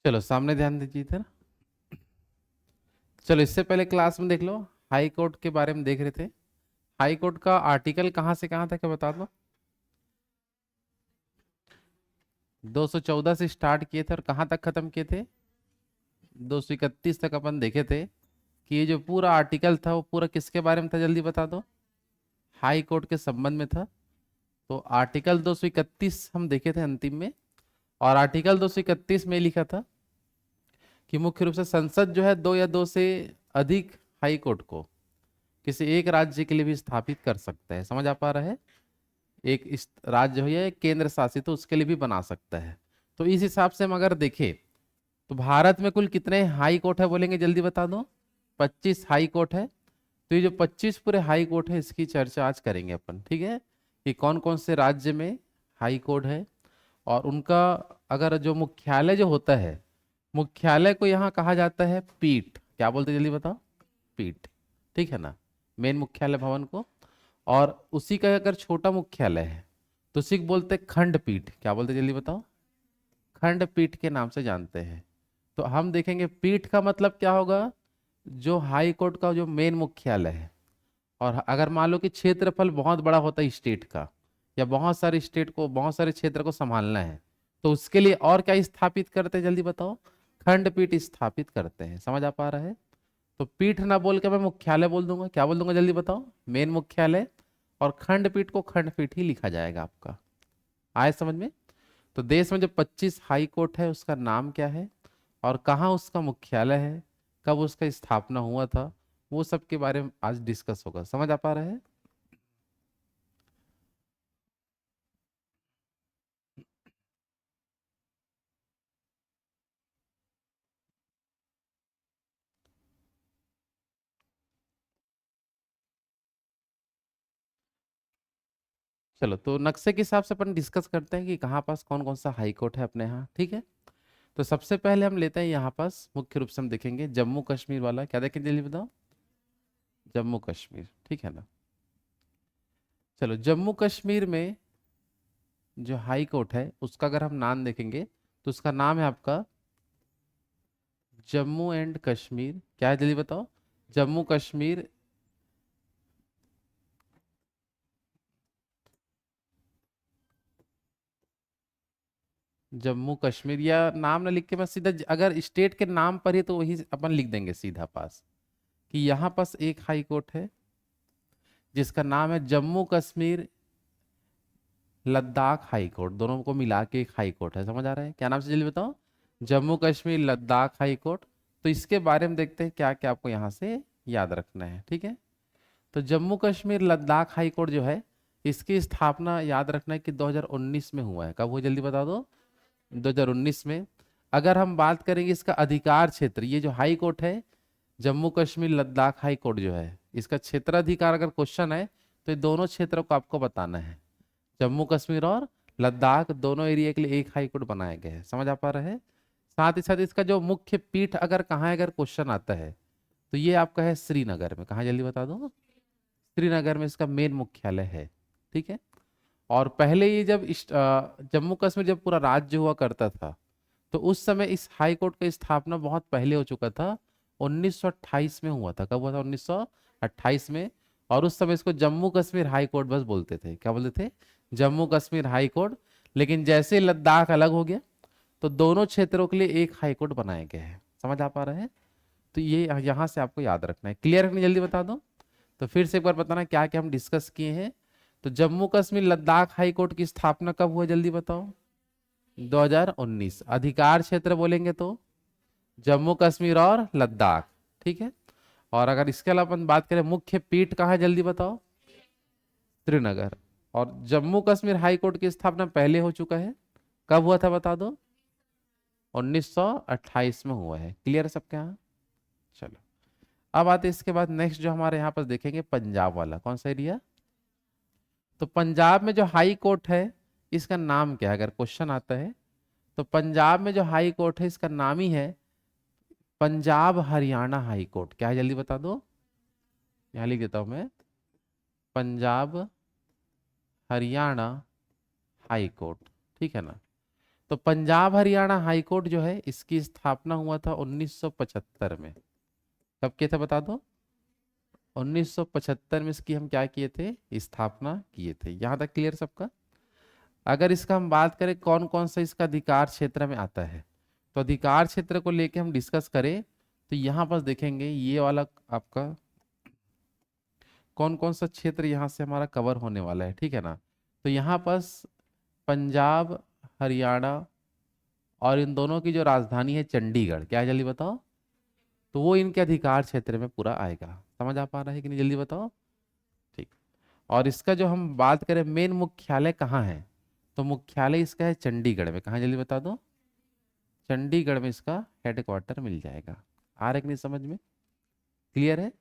चलो सामने ध्यान दीजिए इधर। चलो इससे पहले क्लास में देख लो, हाई कोर्ट के बारे में देख रहे थे। हाई कोर्ट का आर्टिकल कहाँ से कहाँ तक है बता दो। 214 से स्टार्ट किए थे और कहाँ तक खत्म किए थे? 231 तक अपन देखे थे कि ये जो पूरा आर्टिकल था वो पूरा किसके बारे में था, जल्दी बता दो। हाई कोर्ट के संबंध में था। तो आर्टिकल 231 हम देखे थे अंतिम में। और आर्टिकल 231 में लिखा था कि मुख्य रूप से संसद जो है दो या दो से अधिक हाई कोर्ट को किसी एक राज्य के लिए भी स्थापित कर सकता है। समझ आ पा रहा है? एक इस राज्य हो या एक केंद्र शासित हो उसके लिए भी बना सकता है। तो इस हिसाब से हम अगर देखें तो भारत में कुल कितने हाई कोर्ट है बोलेंगे, जल्दी बता दो। 25 हाई कोर्ट है। तो ये जो 25 पूरे हाई कोर्ट है इसकी चर्चा आज करेंगे अपन, ठीक है। कि कौन कौन से राज्य में हाई कोर्ट है और उनका अगर जो मुख्यालय जो होता है, मुख्यालय को यहाँ कहा जाता है पीठ। क्या बोलते हैं जल्दी बताओ? पीठ, ठीक है ना। मेन मुख्यालय भवन को। और उसी का अगर छोटा मुख्यालय है तो उसी को बोलते हैं खंडपीठ। क्या बोलते हैं जल्दी बताओ? खंडपीठ के नाम से जानते हैं। तो हम देखेंगे पीठ का मतलब क्या होगा, जो हाई कोर्ट का जो मेन मुख्यालय है। और अगर मान लो कि क्षेत्रफल बहुत बड़ा होता है स्टेट का, या बहुत सारे स्टेट को, बहुत सारे क्षेत्र को संभालना है, तो उसके लिए और क्या स्थापित करते हैं जल्दी बताओ? खंडपीठ स्थापित करते हैं। समझ आ पा रहा है? तो पीठ ना बोल के मैं मुख्यालय बोल दूंगा। क्या बोल दूंगा जल्दी बताओ? मेन मुख्यालय। और खंडपीठ को खंडपीठ ही लिखा जाएगा आपका। आए समझ में? तो देश में जो 25 हाई कोर्ट है उसका नाम क्या है और कहाँ उसका मुख्यालय है, कब उसका स्थापना हुआ था, वो सब के बारे में आज डिस्कस होगा। समझ आ पा रहा है? चलो तो नक्शे के हिसाब से अपन डिस्कस करते हैं कि कहाँ पास कौन कौन सा हाई कोर्ट है अपने यहाँ, ठीक है। तो सबसे पहले हम लेते हैं यहाँ पास, मुख्य रूप से हम देखेंगे जम्मू कश्मीर वाला। क्या देखेंगे जल्दी बताओ? जम्मू कश्मीर, ठीक है ना। चलो जम्मू कश्मीर में जो हाई कोर्ट है उसका अगर हम नाम देखेंगे तो उसका नाम है आपका जम्मू एंड कश्मीर। क्या है जल्दी बताओ? जम्मू कश्मीर। जम्मू कश्मीर या नाम ना लिख के मैं सीधा अगर स्टेट के नाम पर ही तो वही अपन लिख देंगे सीधा पास, कि यहाँ पास एक हाई कोर्ट है जिसका नाम है जम्मू कश्मीर लद्दाख हाई कोर्ट। दोनों को मिला के एक हाई कोर्ट है। समझ आ रहा है? क्या नाम से जल्दी बताओ? Jammu Kashmir Ladakh high court. तो इसके बारे में देखते हैं क्या क्या आपको यहाँ से याद रखना है, ठीक है। तो जम्मू कश्मीर लद्दाख हाई कोर्ट जो है इसकी स्थापना याद रखना है कि 2019 में हुआ है। कब हुआ जल्दी बता दो? 2019 में। अगर हम बात करेंगे इसका अधिकार क्षेत्र, ये जो हाई कोर्ट है जम्मू कश्मीर लद्दाख हाई कोर्ट जो है, इसका क्षेत्राधिकार अगर क्वेश्चन है तो ये दोनों क्षेत्रों को आपको बताना है। जम्मू कश्मीर और लद्दाख दोनों एरिया के लिए एक हाई कोर्ट बनाया गया है। समझ आ पा रहा है? साथ ही साथ इसका जो मुख्य पीठ अगर कहाँ है, अगर क्वेश्चन आता है तो ये आपका है श्रीनगर में। कहाँ जल्दी बता दो? श्रीनगर में इसका मेन मुख्यालय है, ठीक है। और पहले ये जब जम्मू कश्मीर जब पूरा राज्य हुआ करता था तो उस समय इस हाई कोर्ट का स्थापना बहुत पहले हो चुका था। 1928 में हुआ था। कब हुआ था? 1928 में। और उस समय इसको जम्मू कश्मीर हाई कोर्ट बस बोलते थे। क्या बोलते थे? Jammu Kashmir high court. लेकिन जैसे लद्दाख अलग हो गया तो दोनों क्षेत्रों के लिए एक हाई कोर्ट बनाया गया है। समझ आ पा रहा है? तो ये यहाँ से आपको याद रखना है। क्लियर है? जल्दी बता दो। तो फिर से एक बार बताना क्या क्या हम डिस्कस किए हैं। तो जम्मू कश्मीर लद्दाख हाई कोर्ट की स्थापना कब हुआ जल्दी बताओ? 2019। अधिकार क्षेत्र बोलेंगे तो जम्मू कश्मीर और लद्दाख, ठीक है। और अगर इसके अलावा अपन बात करें मुख्य पीठ कहाँ है जल्दी बताओ? श्रीनगर। और जम्मू कश्मीर हाई कोर्ट की स्थापना पहले हो चुका है। कब हुआ था बता दो? 1928 में हुआ है। क्लियर है सबके यहाँ? चलो अब आते हैं इसके बाद नेक्स्ट जो हमारे यहाँ पर देखेंगे पंजाब वाला। कौन सा एरिया? तो पंजाब में जो हाई कोर्ट है इसका नाम क्या है, अगर क्वेश्चन आता है तो पंजाब में जो हाई कोर्ट है इसका नाम ही है पंजाब हरियाणा हाई कोर्ट। क्या है जल्दी बता दो? यहाँ लिख देता हूं मैं, पंजाब हरियाणा हाई कोर्ट, ठीक है ना। तो पंजाब हरियाणा हाई कोर्ट जो है इसकी स्थापना हुआ था 1975 में। कब किया था बता दो? 1975 में इसकी हम क्या किए थे? स्थापना किए थे। यहां तक क्लियर सबका? अगर इसका हम बात करें कौन कौन सा इसका अधिकार क्षेत्र में आता है, तो अधिकार क्षेत्र को लेके हम डिस्कस करें तो यहां पर देखेंगे ये वाला आपका कौन कौन सा क्षेत्र यहां से हमारा कवर होने वाला है, ठीक है ना। तो यहाँ पर पंजाब हरियाणा और इन दोनों की जो राजधानी है चंडीगढ़, क्या है जल्दी बताओ? तो वो इनके अधिकार क्षेत्र में पूरा आएगा। समझ आ पा रहा है कि नहीं? जल्दी बताओ। ठीक। और इसका जो हम बात करें मेन मुख्यालय कहाँ है, तो मुख्यालय इसका है चंडीगढ़ में। कहाँ जल्दी बता दो? चंडीगढ़ में इसका हेडक्वार्टर मिल जाएगा। आ रहा है कि नहीं समझ में? क्लियर है?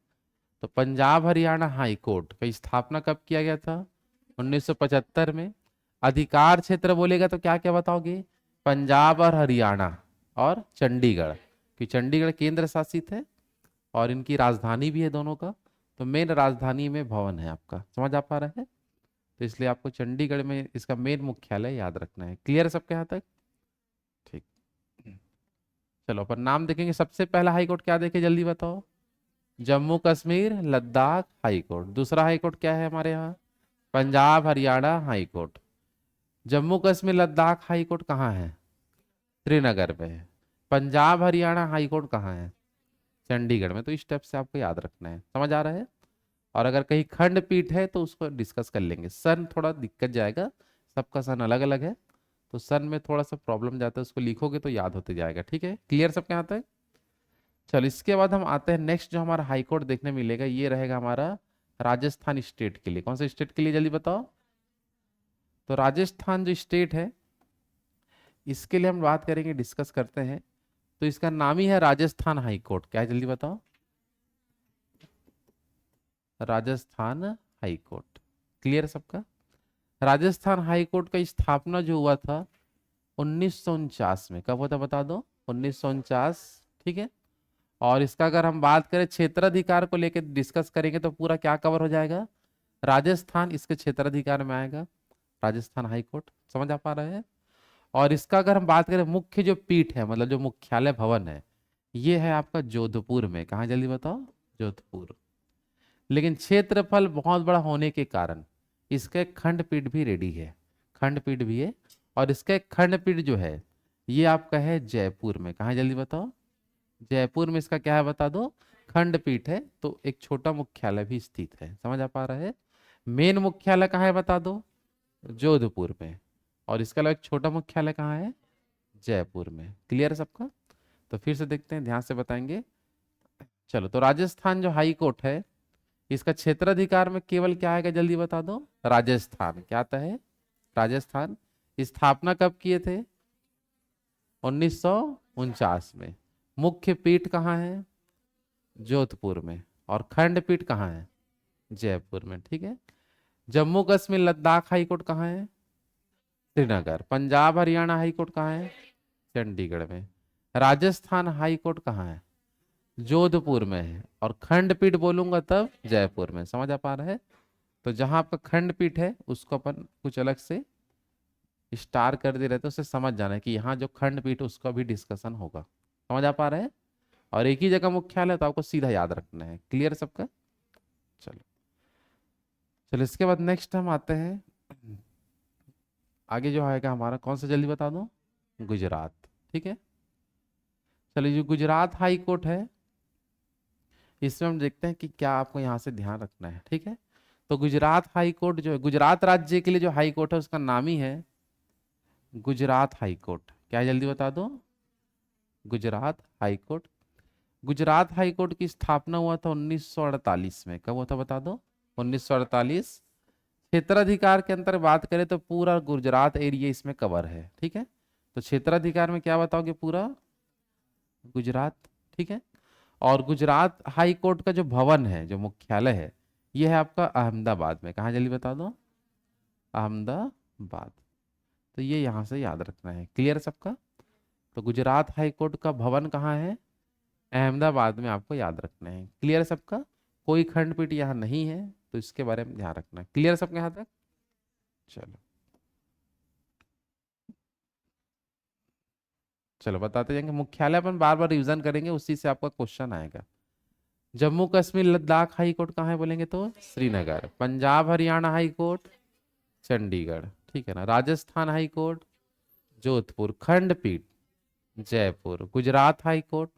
तो पंजाब हरियाणा हाई कोर्ट का स्थापना कब किया गया था? 1975 में। अधिकार क्षेत्र बोलेगा तो क्या क्या बताओगे? पंजाब और हरियाणा और चंडीगढ़, कि चंडीगढ़ केंद्र शासित है और इनकी राजधानी भी है दोनों का। तो मेन राजधानी में भवन है आपका। समझ आ पा रहा है? तो इसलिए आपको चंडीगढ़ में इसका मेन मुख्यालय याद रखना है। क्लियर है सबके यहाँ तक? ठीक। चलो अपन नाम देखेंगे। सबसे पहला हाई कोर्ट क्या देखे जल्दी बताओ? Jammu Kashmir Ladakh high court. दूसरा हाई कोर्ट क्या है हमारे यहाँ? Punjab Haryana high court. Jammu Kashmir Ladakh high court कहाँ है? श्रीनगर में है। पंजाब हरियाणा हाई कोर्ट कहाँ है? चंडीगढ़ में। तो इस स्टेप से आपको याद रखना है। समझ आ रहा है? और अगर कहीं खंडपीठ है तो उसको डिस्कस कर लेंगे। सन थोड़ा दिक्कत जाएगा, सबका सन अलग अलग है, तो सन में थोड़ा सा प्रॉब्लम जाता है, उसको लिखोगे तो याद होते जाएगा। ठीक है? क्लियर सबके यहाँ तक? चलो इसके बाद हम आते हैं नेक्स्ट। जो हमारा हाई कोर्ट देखने मिलेगा ये रहेगा हमारा राजस्थान स्टेट के लिए। कौन सा स्टेट के लिए जल्दी बताओ? तो राजस्थान जो स्टेट है इसके लिए हम बात करेंगे, डिस्कस करते हैं। तो इसका नाम ही है राजस्थान हाई कोर्ट। क्या है जल्दी बताओ? Rajasthan high court. क्लियर सबका? राजस्थान हाई कोर्ट का स्थापना जो हुआ था 1949 में। कब हुआ था बता दो? 1949। ठीक है। और इसका अगर हम बात करें क्षेत्राधिकार को लेकर डिस्कस करेंगे तो पूरा क्या कवर हो जाएगा? राजस्थान इसके क्षेत्राधिकार में आएगा, राजस्थान हाई कोर्ट। समझ आ पा रहे हैं? और इसका अगर हम बात करें मुख्य जो पीठ है, मतलब जो मुख्यालय भवन है, ये है आपका जोधपुर में। कहाँ जल्दी बताओ? जोधपुर। लेकिन क्षेत्रफल बहुत बड़ा होने के कारण इसका एक खंडपीठ भी रेडी है। खंडपीठ भी है। और इसका एक खंडपीठ जो है ये आपका है जयपुर में। कहाँ जल्दी बताओ? जयपुर में इसका क्या है बता दो? खंडपीठ है। तो एक छोटा मुख्यालय भी स्थित है। समझ आ पा रहा है? मेन मुख्यालय कहाँ है बता दो? जोधपुर में। और इसके अलावा एक छोटा मुख्यालय कहाँ है? जयपुर में। क्लियर है सबका? तो फिर से देखते हैं, ध्यान से बताएंगे। चलो, तो राजस्थान जो हाई कोर्ट है इसका क्षेत्राधिकार में केवल क्या आएगा जल्दी बता दो? राजस्थान। क्या आता है? राजस्थान। स्थापना कब किए थे? 1949 में। मुख्य पीठ कहाँ है? जोधपुर में। और खंडपीठ कहाँ है? जयपुर में। ठीक है। जम्मू कश्मीर लद्दाख हाई कोर्ट कहाँ है? श्रीनगर। पंजाब हरियाणा हाई कोर्ट कहाँ है? चंडीगढ़ में। राजस्थान हाई कोर्ट कहाँ है? जोधपुर में है। और खंडपीठ बोलूंगा तब जयपुर में। समझ आ पा रहा है? तो जहां आपका खंडपीठ है उसको अपन कुछ अलग से स्टार कर दे रहे थे, उससे समझ जाना है कि यहाँ जो खंडपीठ उसका भी डिस्कशन होगा। समझ आ पा रहे हैं? और एक ही जगह मुख्यालय तो आपको सीधा याद रखना है। क्लियर सबका? चलो चलो इसके बाद नेक्स्ट हम आते हैं आगे। जो आएगा हमारा कौन सा जल्दी बता दो? गुजरात। ठीक है। चलिए, जो गुजरात हाई कोर्ट है इसमें हम देखते हैं कि क्या आपको यहाँ से ध्यान रखना है। ठीक है। तो गुजरात हाई कोर्ट जो है, गुजरात राज्य के लिए जो हाई कोर्ट है उसका नाम ही है गुजरात हाई कोर्ट। क्या है जल्दी बता दो? Gujarat high court. Gujarat high court की स्थापना हुआ था 1948 में। कब हुआ था बता दो? 1948। क्षेत्राधिकार के अंतर बात करें तो पूरा गुजरात एरिया इसमें कवर है। ठीक है। तो क्षेत्राधिकार में क्या बताओगे? पूरा गुजरात। ठीक है। और गुजरात हाई कोर्ट का जो भवन है, जो मुख्यालय है, ये है आपका अहमदाबाद में। कहाँ जल्दी बता दो? अहमदाबाद। तो ये यहाँ से याद रखना है। क्लियर सबका? तो गुजरात हाई कोर्ट का भवन कहाँ है? अहमदाबाद में आपको याद रखना है। क्लियर सबका? कोई खंडपीठ यहाँ नहीं है तो इसके बारे में ध्यान रखना है। क्लियर सबके यहाँ तक? चलो चलो बताते जाएंगे। मुख्यालय अपन बार बार रिवीजन करेंगे, उसी से आपका क्वेश्चन आएगा। जम्मू कश्मीर लद्दाख हाई कोर्ट कहाँ है बोलेंगे तो श्रीनगर। पंजाब हरियाणा हाई कोर्ट चंडीगढ़, ठीक है ना। Rajasthan high court Jodhpur. खंडपीठ Jaipur. Gujarat high court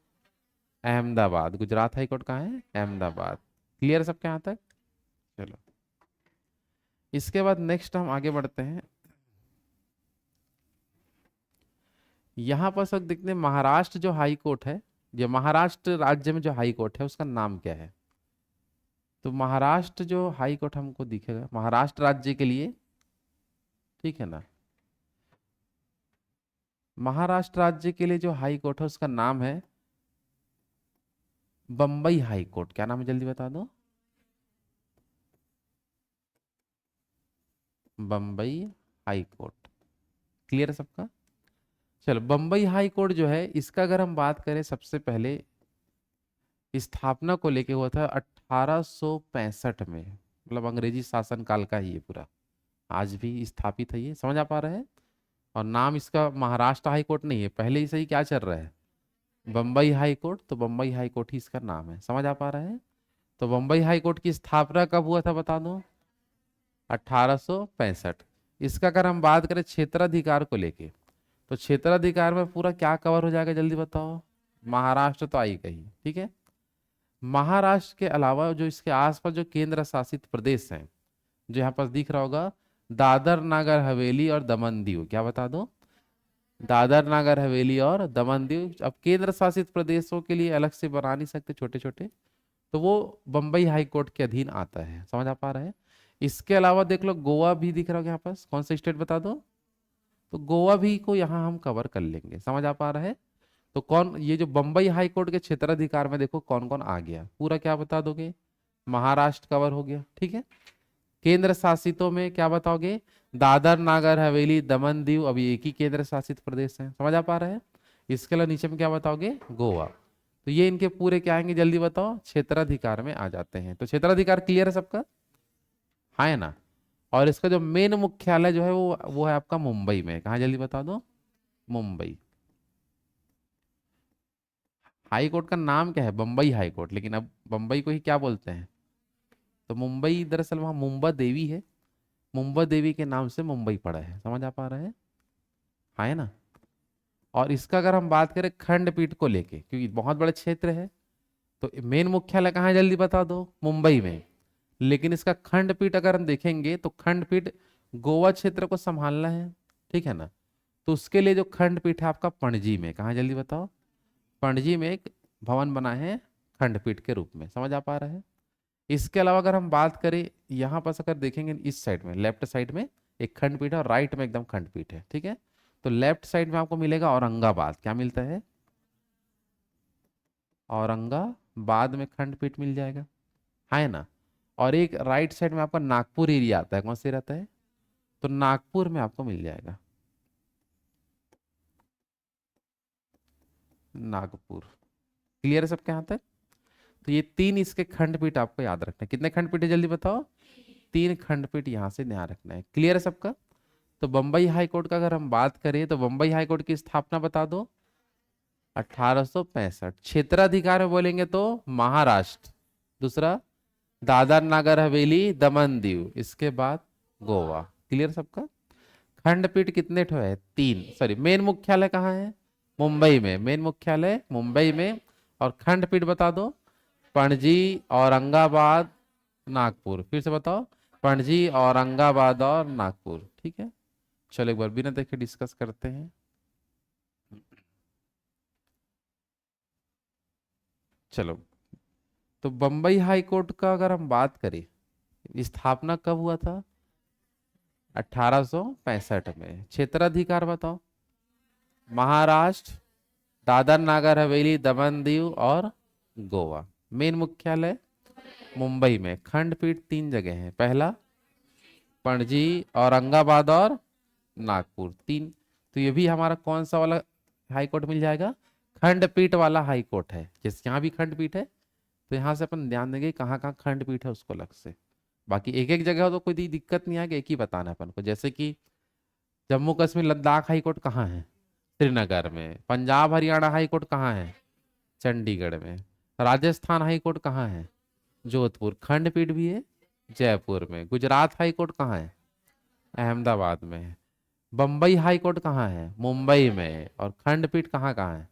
Ahmedabad. Gujarat high court कहाँ है? अहमदाबाद। क्लियर सबके यहाँ तक? चलो इसके बाद नेक्स्ट हम आगे बढ़ते हैं। यहाँ पर सब देखते हैं महाराष्ट्र जो हाई कोर्ट है, ये महाराष्ट्र राज्य में जो हाई कोर्ट है उसका नाम क्या है? तो महाराष्ट्र जो हाई कोर्ट हमको दिखेगा महाराष्ट्र राज्य के लिए, ठीक है ना। महाराष्ट्र राज्य के लिए जो हाई कोर्ट है उसका नाम है बम्बई हाई कोर्ट। क्या नाम है जल्दी बता दो? Bombay high court. क्लियर है सबका? चलो बम्बई हाई कोर्ट जो है इसका अगर हम बात करें, सबसे पहले स्थापना को लेके हुआ था 1865 में, मतलब अंग्रेजी शासन काल का ही ये पूरा, आज भी स्थापित है ये। समझ आ पा रहा है? और नाम इसका महाराष्ट्र हाई कोर्ट नहीं है, पहले ही से ही क्या चल रहा है, बम्बई हाई कोर्ट। तो बम्बई हाई कोर्ट ही इसका नाम है। समझ आ पा रहा है? तो बम्बई हाई कोर्ट की स्थापना कब हुआ था बता दो? 1865। इसका अगर हम बात करें क्षेत्राधिकार को लेके, तो क्षेत्राधिकार में पूरा क्या कवर हो जाएगा जल्दी बताओ? महाराष्ट्र तो आई कही, ठीक है। महाराष्ट्र के अलावा जो इसके आसपास जो केंद्र शासित प्रदेश हैं, जो यहाँ पर दिख रहा होगा, दादर नागर हवेली और दमन दीव। क्या बता दो? दादर नागर हवेली और दमन दीव। अब केंद्र शासित प्रदेशों के लिए अलग से बना नहीं सकते छोटे छोटे, तो वो बम्बई हाई कोर्ट के अधीन आता है। समझ आ पा रहे हैं? इसके अलावा देख लो गोवा भी दिख रहा होगा यहाँ पास, कौन सा स्टेट बता दो? तो गोवा भी को यहाँ हम कवर कर लेंगे। समझ आ पा रहा है? तो कौन, ये जो बम्बई हाई कोर्ट के क्षेत्राधिकार में देखो कौन कौन आ गया, पूरा क्या बता दोगे? महाराष्ट्र कवर हो गया, ठीक है। केंद्र शासितों में क्या बताओगे? दादर नागर हवेली दमन दीव, अभी एक ही केंद्र शासित प्रदेश है। समझ आ पा रहा है? इसके अलावा नीचे में क्या बताओगे? गोवा। तो ये इनके पूरे क्या आएंगे जल्दी बताओ? क्षेत्राधिकार में आ जाते हैं। तो क्षेत्राधिकार क्लियर है सबका? हाँ है ना। और इसका जो मेन मुख्यालय जो है वो है आपका मुंबई में। कहाँ जल्दी बता दो? मुंबई। हाई कोर्ट का नाम क्या है? बम्बई हाई कोर्ट, लेकिन अब बम्बई को ही क्या बोलते हैं? तो मुंबई दरअसल वहां मुंबा देवी है, मुंबा देवी के नाम से मुंबई पड़ा है। समझ आ पा रहा है? हाँ है ना। और इसका अगर हम बात करें खंडपीठ को लेके, क्योंकि बहुत बड़ा क्षेत्र है, तो मेन मुख्यालय कहाँ है जल्दी बता दो? मुंबई में। लेकिन इसका खंडपीठ अगर हम देखेंगे तो खंडपीठ गोवा क्षेत्र को संभालना है, ठीक है ना। तो उसके लिए जो खंडपीठ है आपका पणजी में। कहाँ जल्दी बताओ? पणजी में एक भवन बना है खंडपीठ के रूप में। समझ आ पा रहा है? इसके अलावा अगर हम बात करें यहाँ पर अगर देखेंगे इस साइड में, लेफ्ट साइड में एक खंडपीठ है और राइट में एकदम खंडपीठ है, ठीक है। तो लेफ्ट साइड में आपको मिलेगा औरंगाबाद। क्या मिलता है? औरंगाबाद में खंडपीठ मिल जाएगा, है ना। और एक राइट साइड में आपका नागपुर एरिया आता है। कौन से रहता है? तो नागपुर में आपको मिल जाएगा नागपुर। क्लियर है सबके यहाँ तक? तो ये तीन इसके खंडपीठ आपको याद रखना है। कितने खंडपीठ है जल्दी बताओ? तीन खंडपीठ यहाँ से ध्यान रखना है। क्लियर है सबका? तो बम्बई हाई कोर्ट का अगर हम बात करें तो बम्बई हाई कोर्ट की स्थापना बता दो? 1865। क्षेत्राधिकार में बोलेंगे तो महाराष्ट्र, दूसरा दादर नागर हवेली दमन दीव, इसके बाद गोवा। क्लियर सबका? खंडपीठ कितने ठो है? तीन। सॉरी, मेन मुख्यालय कहाँ है? मुंबई में। मेन मुख्यालय मुंबई में। और खंडपीठ बता दो? पणजी, औरंगाबाद, नागपुर। फिर से बताओ? पणजी, औरंगाबाद और नागपुर, ठीक है। चलो एक बार बिना देखे डिस्कस करते हैं। चलो, तो बम्बई हाई कोर्ट का अगर हम बात करें, स्थापना कब हुआ था? 1865 में। क्षेत्राधिकार बताओ? महाराष्ट्र, दादर नागर हवेली दमन दीव और गोवा। मेन मुख्यालय मुंबई में। खंडपीठ तीन जगह है, पहला पणजी, औरंगाबाद और नागपुर, तीन। तो ये भी हमारा कौन सा वाला हाई कोर्ट मिल जाएगा? खंडपीठ वाला हाई कोर्ट है। जैसे यहाँ भी खंडपीठ है, तो यहाँ से अपन ध्यान देंगे कहाँ कहाँ खंडपीठ है उसको अलग से। बाकी एक एक जगह हो तो कोई दिक्कत नहीं आएगी, एक ही बताना है अपन को। जैसे कि जम्मू कश्मीर लद्दाख हाई कोर्ट कहाँ है? श्रीनगर में। पंजाब हरियाणा हाई कोर्ट कहाँ है? चंडीगढ़ में। राजस्थान हाई कोर्ट कहाँ है? जोधपुर। खंडपीठ भी है जयपुर में। गुजरात हाई कोर्ट कहाँ है? अहमदाबाद में है। बम्बई हाई कोर्ट कहाँ है? मुंबई में। और खंडपीठ कहाँ कहाँ है?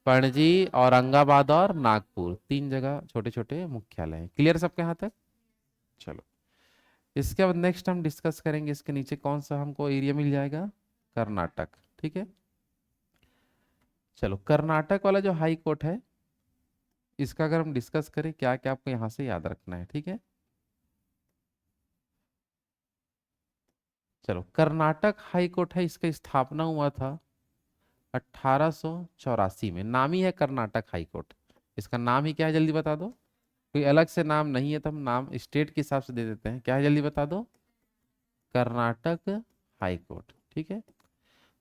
पणजी, औरंगाबाद और नागपुर, तीन जगह छोटे छोटे मुख्यालय हैं। क्लियर सबके यहाँ तक? चलो, इसके बाद नेक्स्ट हम डिस्कस करेंगे इसके नीचे कौन सा हमको एरिया मिल जाएगा। कर्नाटक। ठीक है, चलो कर्नाटक वाला जो हाई कोर्ट है इसका अगर हम डिस्कस करें, क्या क्या आपको यहाँ से याद रखना है। ठीक है, चलो कर्नाटक हाई कोर्ट है, इसका स्थापना हुआ था 1884 में। नाम ही है कर्नाटक हाई कोर्ट। इसका नाम ही क्या है, जल्दी बता दो। कोई अलग से नाम नहीं है तो हम नाम स्टेट के हिसाब से दे देते हैं। क्या है, जल्दी बता दो। Karnataka high court. ठीक है,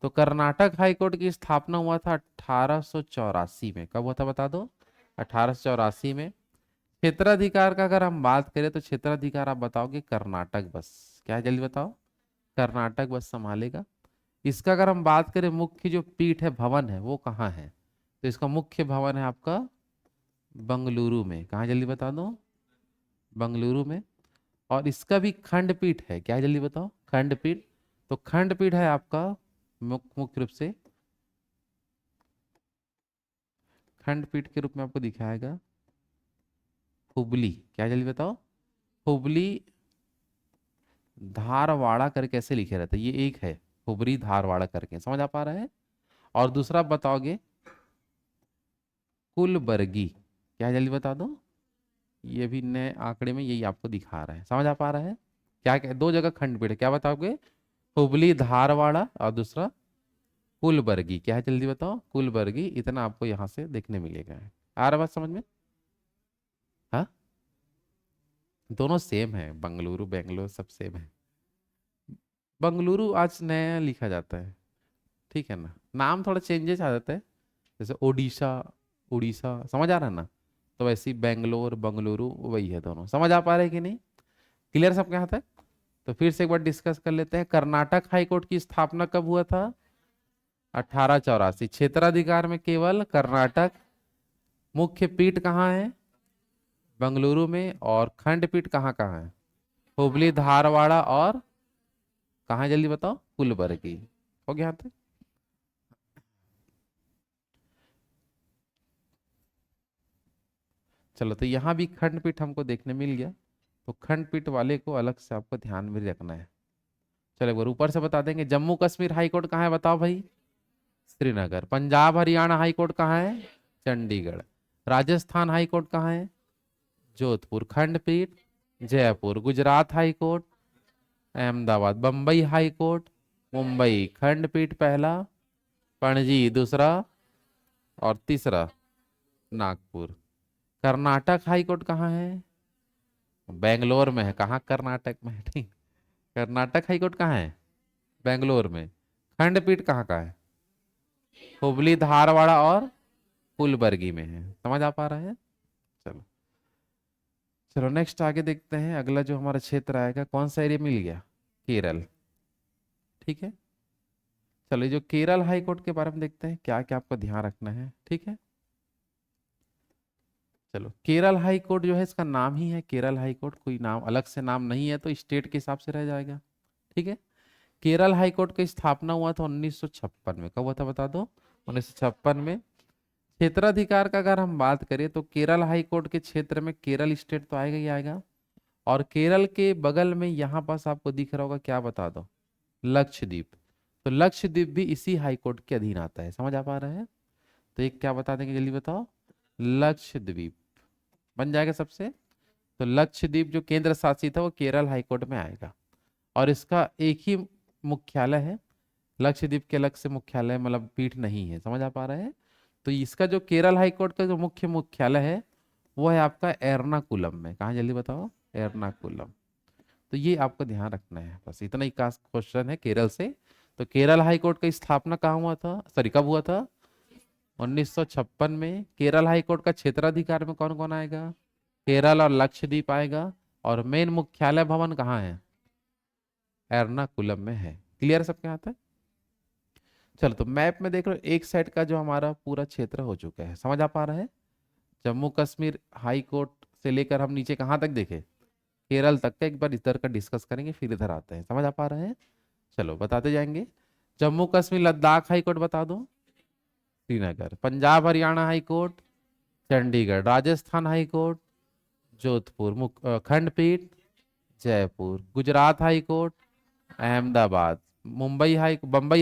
तो कर्नाटक हाई कोर्ट की स्थापना हुआ था 1884 में। कब हुआ था बता दो? 1884 में। क्षेत्राधिकार का अगर हम बात करें तो क्षेत्राधिकार आप बताओगे कर्नाटक बस। क्या है, जल्दी बताओ। कर्नाटक बस संभालेगा। इसका अगर हम बात करें मुख्य जो पीठ है, भवन है, वो कहाँ है? तो इसका मुख्य भवन है आपका बंगलुरु में। कहाँ, जल्दी बता दो। बंगलुरु में। और इसका भी खंडपीठ है। क्या है, जल्दी बताओ। खंडपीठ। तो खंडपीठ है आपका मुख्य रूप से, खंडपीठ के रूप में आपको दिखाएगा हुबली। क्या है, जल्दी बताओ। हुबली धारवाड़ा करके कैसे लिखे रहते हैं, ये एक है हुबली धारवाड़ा करके, समझ आ पा रहा है। और दूसरा बताओगे कुलबर्गी। क्या है, जल्दी बता दो। ये भी नए आंकड़े में यही आपको दिखा रहा है, समझ आ पा रहा है। क्या दो जगह खंडपीठ है, क्या बताओगे? हुबली धारवाड़ा और दूसरा कुलबर्गी। क्या है, जल्दी बताओ। कुलबर्गी। इतना आपको यहाँ से देखने मिलेगा। आ रहा बात समझ में? हाँ, दोनों सेम है, बंगलुरु बेंगलोर सब सेम है। बंगलुरु आज नया लिखा जाता है, ठीक है ना, नाम थोड़ा चेंजेस आ जाता है। जैसे ओडिशा, उड़ीसा, समझ आ रहा है ना। तो वैसे ही बेंगलोर बंगलुरु वही है, दोनों। समझ आ पा रहे हैं कि नहीं? क्लियर सबके यहाँ तक? तो फिर से एक बार डिस्कस कर लेते हैं। कर्नाटक हाई कोर्ट की स्थापना कब हुआ था? 1884। क्षेत्राधिकार में केवल कर्नाटक। मुख्य पीठ कहाँ है? बंगलुरु में। और खंडपीठ कहाँ कहाँ है? हुबली धारवाड़ा और कहाँ है, जल्दी बताओ। कुलबर्गी। हो गया यहाँ तक? चलो, तो यहाँ भी खंडपीठ हमको देखने मिल गया। तो खंडपीठ वाले को अलग से आपको ध्यान में रखना है। चलो एक बार ऊपर से बता देंगे। जम्मू कश्मीर हाई कोर्ट कहाँ है, बताओ भाई। श्रीनगर। पंजाब हरियाणा हाई कोर्ट कहाँ है? चंडीगढ़। राजस्थान हाई कोर्ट कहाँ है? जोधपुर। खंडपीठ Jaipur. Gujarat high court Ahmedabad. Bombay high court Mumbai. खंडपीठ पहला पणजी दूसरा और तीसरा नागपुर। कर्नाटक हाई कोर्ट कहाँ है? बेंगलोर में है। कहाँ, कर्नाटक में है, ठीक। कर्नाटक हाई कोर्ट कहाँ है? बेंगलोर में। खंडपीठ कहाँ का है? हुबली धारवाड़ा और कुलबर्गी में है। समझ आ पा रहा है? चलो, चलो नेक्स्ट आगे देखते हैं। अगला जो हमारा क्षेत्र आएगा, कौन सा एरिया मिल गया? केरल। ठीक है, चलो ये जो केरल हाई कोर्ट के बारे में देखते हैं, क्या क्या आपको ध्यान रखना है। ठीक है, चलो केरल हाई कोर्ट जो है, इसका नाम ही है केरल हाई कोर्ट, कोई नाम अलग से नाम नहीं है, तो स्टेट के हिसाब से रह जाएगा। ठीक है, केरल हाई कोर्ट की स्थापना हुआ था 1956 में। कब हुआ था बता दो? 1956 में। क्षेत्राधिकार का अगर हम बात करें तो केरल हाई कोर्ट के क्षेत्र में केरल स्टेट तो आएगा ही आएगा। और केरल के बगल में यहाँ पास आपको दिख रहा होगा, क्या बता दो? लक्षद्वीप। तो लक्षद्वीप भी इसी हाई कोर्ट के अधीन आता है। समझ आ पा रहा है? तो एक क्या बता देंगे, जल्दी बताओ। लक्षद्वीप बन जाएगा सबसे। तो लक्षद्वीप जो केंद्र शासित है वो केरल हाई कोर्ट में आएगा। और इसका एक ही मुख्यालय है। लक्षद्वीप के अलग से मुख्यालय मतलब पीठ नहीं है। समझ आ पा रहा है? तो इसका जो केरल हाई कोर्ट का जो मुख्य मुख्यालय है वो है आपका एर्नाकुलम में। कहाँ, जल्दी बताओ। एर्नाकुलम। तो ये आपको ध्यान रखना है, बस इतना ही का क्वेश्चन है केरल से। तो केरल हाई कोर्ट का स्थापना कहाँ हुआ था, सॉरी कब हुआ था? 1956 में। केरल हाई कोर्ट का क्षेत्राधिकार में कौन कौन आएगा? केरल और लक्षद्वीप आएगा। और मेन मुख्यालय भवन कहाँ है? एर्नाकुलम में है। क्लियर सबके यहाँ तक? चलो तो मैप में देख लो, एक साइड का जो हमारा पूरा क्षेत्र हो चुका है, समझ आ पा रहा है। जम्मू कश्मीर हाई कोर्ट से लेकर हम नीचे कहाँ तक देखे, केरल तक का एक बार इधर का डिस्कस करेंगे, फिर इधर आते हैं, समझ आ पा रहे हैं। चलो बताते जाएंगे। जम्मू कश्मीर लद्दाख हाई कोर्ट बता दो, Srinagar. Punjab Haryana high court, Chandigarh. Rajasthan high court, Jodhpur. खंडपीठ, Jaipur. Gujarat high court, Ahmedabad. Bombay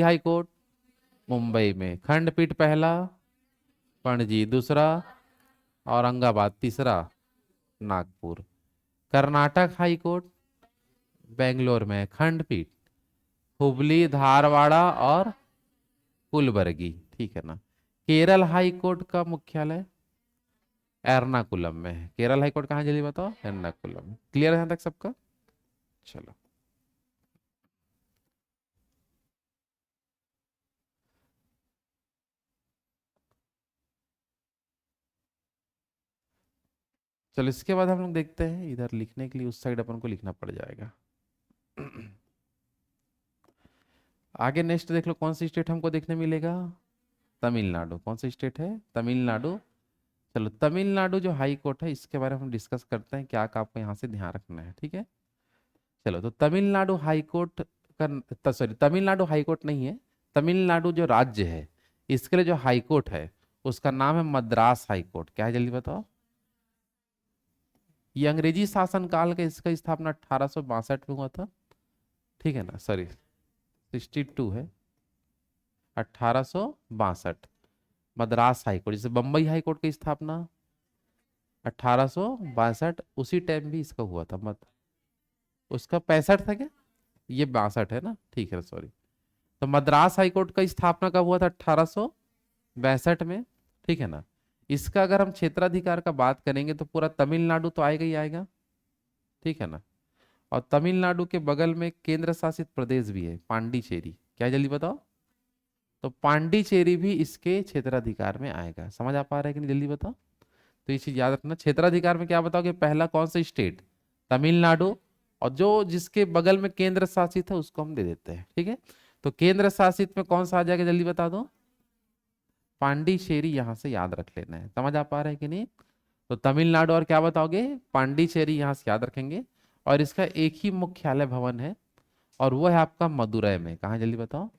high court, Mumbai में। खंडपीठ पहला, पणजी दूसरा, औरंगाबाद तीसरा, नागपुर। कर्नाटक हाई कोर्ट, बेंगलोर में खंडपीठ। हुबली, धारवाड़ा और कुलबर्गी, ठीक है ना। केरल हाई कोर्ट का मुख्यालय एर्नाकुलम में है। केरल हाई कोर्ट कहाँ है जल्दी बताओ, एर्नाकुलम। क्लियर है यहाँ तक सबका। चलो चलो इसके बाद हम लोग देखते हैं, इधर लिखने के लिए उस साइड अपन को लिखना पड़ जाएगा। आगे नेक्स्ट देख लो, कौन सी स्टेट हमको देखने मिलेगा, तमिलनाडु। कौन सी स्टेट है, तमिलनाडु। चलो तमिलनाडु जो हाई कोर्ट है, इसके बारे में हम डिस्कस करते हैं, क्या क्या आपको यहाँ से ध्यान रखना है, ठीक है। चलो तो तमिलनाडु हाई कोर्ट का, सॉरी तमिलनाडु हाई कोर्ट नहीं है, तमिलनाडु जो राज्य है इसके लिए जो हाई कोर्ट है उसका नाम है मद्रास हाई कोर्ट। क्या है जल्दी बताओ। ये अंग्रेजी शासन काल का, इसका स्थापना 1862 में हुआ था, ठीक है ना, सॉरी 62 है, 1862। मद्रास हाई कोर्ट, जैसे बम्बई हाई कोर्ट की स्थापना 1862, उसी टाइम भी इसका हुआ था। मत उसका 65 था क्या, ये 62 है ना, ठीक है सॉरी। तो मद्रास हाई कोर्ट का स्थापना कब हुआ था, 1862 में, ठीक है ना। इसका अगर हम क्षेत्राधिकार का बात करेंगे तो पूरा तमिलनाडु तो आएगा ही आएगा, ठीक है ना। और तमिलनाडु के बगल में केंद्र शासित प्रदेश भी है, पांडिचेरी। क्या है जल्दी बताओ। तो पांडिचेरी भी इसके क्षेत्राधिकार में आएगा, समझ आ पा रहा है कि नहीं, जल्दी बताओ। तो ये चीज याद रखना, क्षेत्राधिकार में क्या बताओगे, पहला कौन सा स्टेट, तमिलनाडु, और जो जिसके बगल में केंद्र शासित है उसको हम दे देते हैं, ठीक है। तो केंद्र शासित में कौन सा आ जाएगा जल्दी बता दो, पांडिचेरी, यहां से याद रख लेना है, समझ आ पा रहा है कि नहीं। तो तमिलनाडु और क्या बताओगे, पांडिचेरी, यहां से याद रखेंगे। और इसका एक ही मुख्यालय भवन है, और वो है आपका मदुरै में। कहाँ है जल्दी बताओ,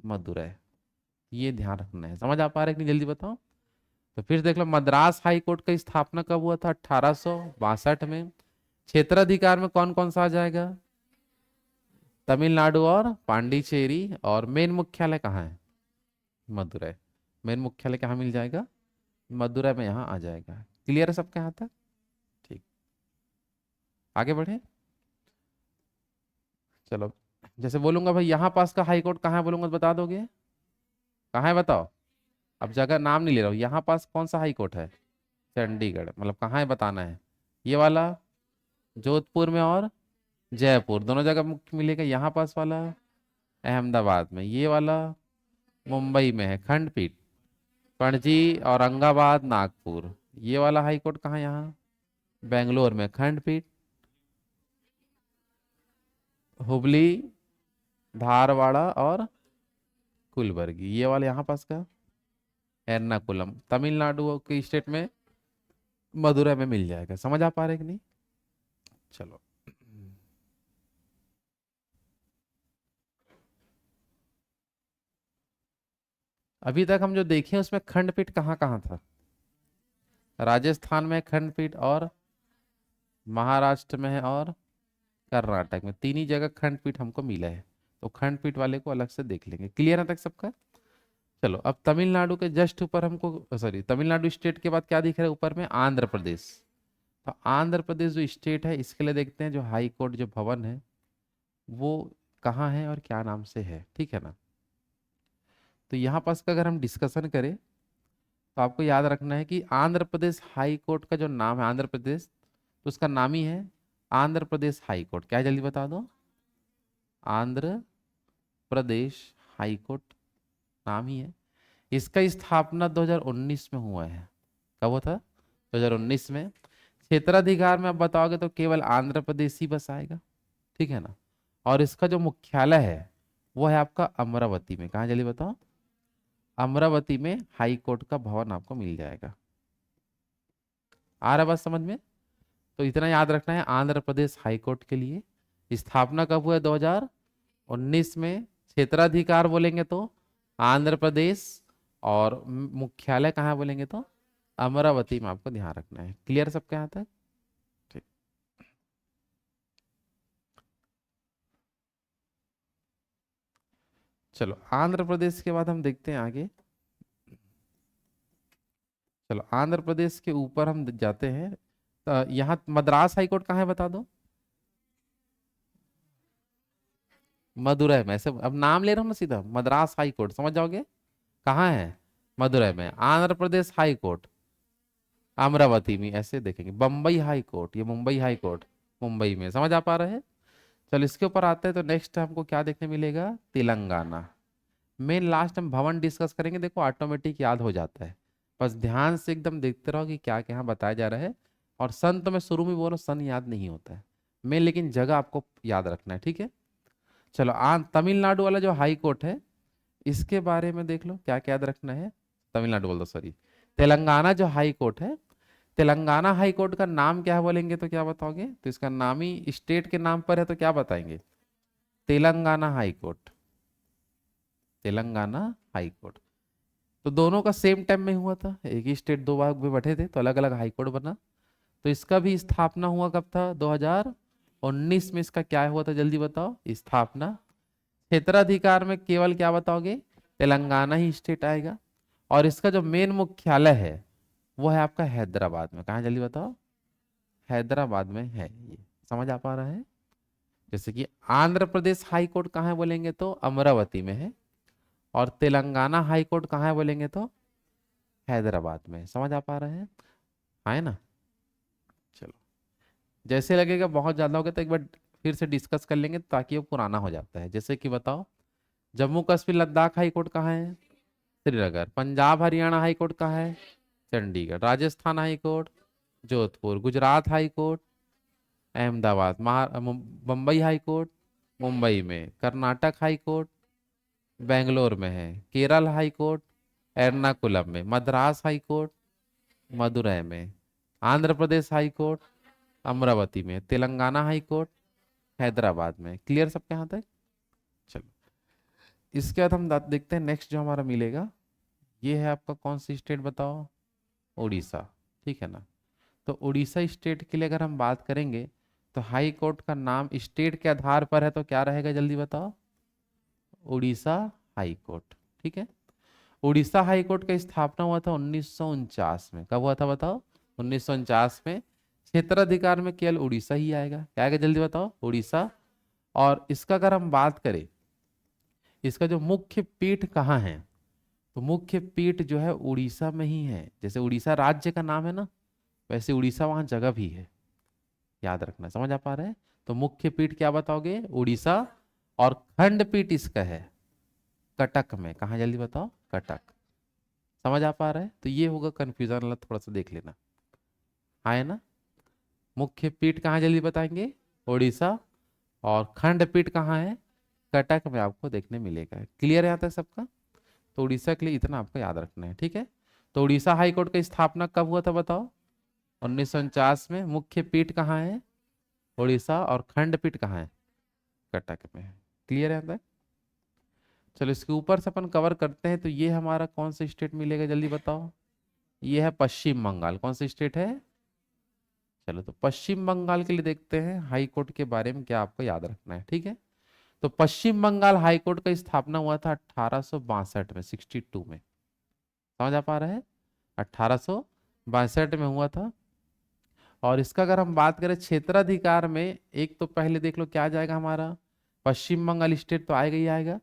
मदुरै। ये ध्यान रखना है, समझ आ पा रहा है कि नहीं, जल्दी बताओ। तो फिर देख लो, मद्रास हाई कोर्ट का स्थापना कब हुआ था, 1862 में। क्षेत्राधिकार में कौन कौन सा आ जाएगा, तमिलनाडु और पांडिचेरी। और मेन मुख्यालय कहाँ है, मदुरै। मेन मुख्यालय कहाँ मिल जाएगा, मदुरै में, यहाँ आ जाएगा। क्लियर है सबके यहाँ तक, ठीक। आगे बढ़े। चलो, जैसे बोलूंगा भाई यहाँ पास का हाई कोर्ट कहाँ है, बोलूंगा तो बता दोगे, कहाँ है बताओ। अब जगह नाम नहीं ले रहा हूँ, यहाँ पास कौन सा हाई कोर्ट है, चंडीगढ़। मतलब कहाँ है बताना है, ये वाला जोधपुर में, और जयपुर, दोनों जगह मुख्य मिलेगा। यहाँ पास वाला अहमदाबाद में, ये वाला मुंबई में है खंडपीठ। पणजी, औरंगाबाद, नागपुर। ये वाला हाई कोर्ट कहाँ, यहाँ बेंगलोर में खंडपीठ। हुबली, धारवाड़ा और कुलबर्गी, ये वाला यहाँ पास का एर्नाकुलम। तमिलनाडु के स्टेट में मदुरै में मिल जाएगा, समझ आ पा रहे कि नहीं। चलो अभी तक हम जो देखे उसमें खंडपीठ कहाँ कहाँ था, राजस्थान में खंडपीठ, और महाराष्ट्र में है, और कर्नाटक में, तीन ही जगह खंडपीठ हमको मिला है। तो खंडपीठ वाले को अलग से देख लेंगे। क्लियर है तक सबका। चलो अब तमिलनाडु के जस्ट ऊपर हमको, सॉरी तमिलनाडु स्टेट के बाद क्या दिख रहा है ऊपर में, आंध्र प्रदेश। तो आंध्र प्रदेश जो स्टेट है, इसके लिए देखते हैं जो हाई कोर्ट जो भवन है वो कहाँ है और क्या नाम से है, ठीक है ना। तो यहाँ पास का अगर हम डिस्कशन करें तो आपको याद रखना है कि आंध्र प्रदेश हाई कोर्ट का जो नाम है, आंध्र प्रदेश, तो उसका नाम ही है आंध्र प्रदेश हाई कोर्ट। क्या है जल्दी बता दो, आंध्र प्रदेश हाई कोर्ट नाम ही है। इसका स्थापना 2019 में हुआ है। कब हुआ था, 2019 में। क्षेत्राधिकार में आप बताओगे तो केवल आंध्र प्रदेश ही बस आएगा, ठीक है ना। और इसका जो मुख्यालय है वो है आपका अमरावती में। कहाँ जल्दी बताओ? अमरावती में हाई कोर्ट का भवन आपको मिल जाएगा। आ रहा है बात समझ में? तो इतना याद रखना है आंध्र प्रदेश हाई कोर्ट के लिए स्थापना कब हुआ है? 2019 में। क्षेत्राधिकार बोलेंगे तो आंध्र प्रदेश, और मुख्यालय कहाँ बोलेंगे तो अमरावती में आपको ध्यान रखना है। क्लियर सबके यहाँ तक? ठीक। चलो आंध्र प्रदेश के बाद हम देखते हैं आगे। चलो आंध्र प्रदेश के ऊपर हम जाते हैं। यहाँ मद्रास हाई कोर्ट कहाँ है बता दो? मदुरई में। ऐसे अब नाम ले रहा हूँ ना, सीधा मद्रास हाई कोर्ट समझ जाओगे। कहाँ है? मदुरई में। आंध्र प्रदेश हाई कोर्ट अमरावती में। ऐसे देखेंगे। बम्बई हाई कोर्ट, ये मुंबई हाई कोर्ट मुंबई में। समझ आ पा रहे हैं? चलो इसके ऊपर आते हैं तो नेक्स्ट हमको क्या देखने मिलेगा? तेलंगाना। मेन लास्ट हम भवन डिस्कस करेंगे। देखो ऑटोमेटिक याद हो जाता है, बस ध्यान से एकदम देखते रहो कि क्या क्या बताया जा रहा है। और सन तो मैं शुरू में बोलो, सन याद नहीं होता है मेन, लेकिन जगह आपको याद रखना है। ठीक है। चलो तमिलनाडु वाला जो हाई कोर्ट है इसके बारे में देख लो क्या क्या याद रखना है। तमिलनाडु बोल दो सॉरी, तेलंगाना जो हाई कोर्ट है, तेलंगाना हाई कोर्ट का नाम क्या है बोलेंगे तो क्या बताओगे? तो इसका नाम ही स्टेट के नाम पर है तो क्या बताएंगे? Telangana high court. Telangana high court. तो दोनों का सेम टाइम में हुआ था, एक ही स्टेट दो भाग में बैठे थे तो अलग अलग हाई कोर्ट बना। तो इसका भी स्थापना हुआ कब था? 2019 में। इसका क्या हुआ था जल्दी बताओ? स्थापना। क्षेत्राधिकार में केवल क्या बताओगे? तेलंगाना ही स्टेट आएगा। और इसका जो मेन मुख्यालय है वो है आपका हैदराबाद में। कहाँ जल्दी बताओ? हैदराबाद में है ये। समझ आ पा रहा है? जैसे कि आंध्र प्रदेश हाई कोर्ट कहाँ है बोलेंगे तो अमरावती में है, और तेलंगाना हाई कोर्ट कहाँ है बोलेंगे तो हैदराबाद में। समझ आ पा रहे हैं? है ना? चलो जैसे लगेगा बहुत ज्यादा हो गया तो एक बार फिर से डिस्कस कर लेंगे ताकि वो पुराना हो जाता है। जैसे कि बताओ, जम्मू कश्मीर लद्दाख हाई कोर्ट कहाँ है? श्रीनगर। पंजाब हरियाणा हाई कोर्ट कहाँ है? Chandigarh. Rajasthan high court Jodhpur. Gujarat high court Ahmedabad. Bombay high court Mumbai में। कर्नाटक हाई कोर्ट बेंगलोर में है। केरल हाई कोर्ट एर्नाकुलम में। मद्रास हाई कोर्ट मदुरई में। आंध्र प्रदेश हाई कोर्ट अमरावती में। तेलंगाना हाई कोर्ट हैदराबाद में। क्लियर सबके यहाँ तक? चलो इसके बाद हम देखते हैं नेक्स्ट जो हमारा मिलेगा। ये है आपका कौन सी स्टेट बताओ? उड़ीसा। ठीक है ना? तो उड़ीसा स्टेट के लिए अगर हम बात करेंगे तो हाई कोर्ट का नाम स्टेट के आधार पर है तो क्या रहेगा जल्दी बताओ? Orissa high court. ठीक है। उड़ीसा हाई कोर्ट का स्थापना हुआ था 1949 में। कब हुआ था बताओ? 1949 में। क्षेत्राधिकार में केवल उड़ीसा ही आएगा। क्या आएगा जल्दी बताओ? उड़ीसा। और इसका अगर हम बात करें, इसका जो मुख्य पीठ कहाँ है, तो मुख्य पीठ जो है उड़ीसा में ही है। जैसे उड़ीसा राज्य का नाम है ना, वैसे उड़ीसा वहां जगह भी है। याद रखना। समझ आ पा रहे हैं? तो मुख्य पीठ क्या बताओगे? उड़ीसा। और खंड पीठ इसका है कटक में। कहाँ जल्दी बताओ? कटक। समझ आ पा रहा है? तो ये होगा कंफ्यूजन वाला, थोड़ा सा देख लेना। हाँ है ना? मुख्य पीठ कहाँ जल्दी बताएंगे? उड़ीसा। और खंड पीठ कहाँ है? कटक में आपको देखने मिलेगा। क्लियर है यहाँ तक सबका? तो उड़ीसा के लिए इतना आपको याद रखना है। ठीक है। तो उड़ीसा हाई कोर्ट का स्थापना कब हुआ था बताओ? 1949 में। मुख्य पीठ कहाँ है? उड़ीसा। और खंड पीठ कहाँ है? कटक में। क्लियर है यहाँ तक? चलो इसके ऊपर से अपन कवर करते हैं। तो ये हमारा कौन सा स्टेट मिलेगा जल्दी बताओ? ये है पश्चिम बंगाल। कौन सा स्टेट है? चलो तो पश्चिम बंगाल के लिए देखते हैं हाई कोर्ट के बारे में क्या आपको याद रखना है। ठीक है। तो पश्चिम बंगाल हाई कोर्ट का स्थापना हुआ था 1862 में, 62 में। समझ आ पा रहा है? 1862 में हुआ था। और इसका अगर हम बात करें क्षेत्राधिकार में, एक तो पहले देख लो क्या आ जाएगा हमारा? पश्चिम बंगाल स्टेट तो आएगा ही आएगा।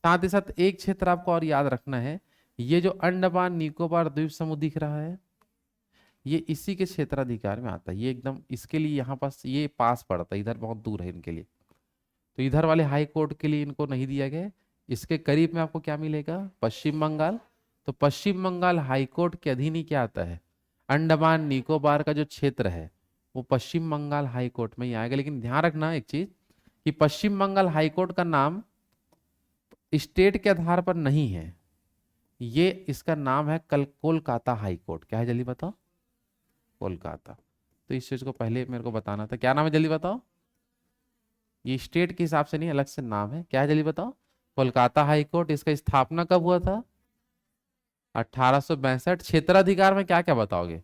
साथ ही साथ एक क्षेत्र आपको और याद रखना है, ये जो अंडमान निकोबार द्वीप समूह दिख रहा है, ये इसी के क्षेत्राधिकार में आता है। ये एकदम इसके लिए यहाँ पास ये पास पड़ता है, इधर बहुत दूर है इनके लिए। तो इधर वाले हाई कोर्ट के लिए इनको नहीं दिया गया। इसके करीब में आपको क्या मिलेगा? पश्चिम बंगाल। तो पश्चिम बंगाल हाई कोर्ट के अधीन ही क्या आता है? अंडमान निकोबार का जो क्षेत्र है वो पश्चिम बंगाल हाई कोर्ट में ही आएगा। लेकिन ध्यान रखना एक चीज, कि पश्चिम बंगाल हाई कोर्ट का नाम स्टेट के आधार पर नहीं है, ये इसका नाम है कल कोलकाता हाई कोर्ट। क्या है जल्दी बताओ? कोलकाता। तो इस चीज को पहले मेरे को बताना था, क्या नाम है जल्दी बताओ? ये स्टेट के हिसाब से नहीं, अलग से नाम है। क्या है जल्दी बताओ? Kolkata high court. इसका स्थापना कब हुआ था? 1862। क्षेत्राधिकार में क्या क्या बताओगे?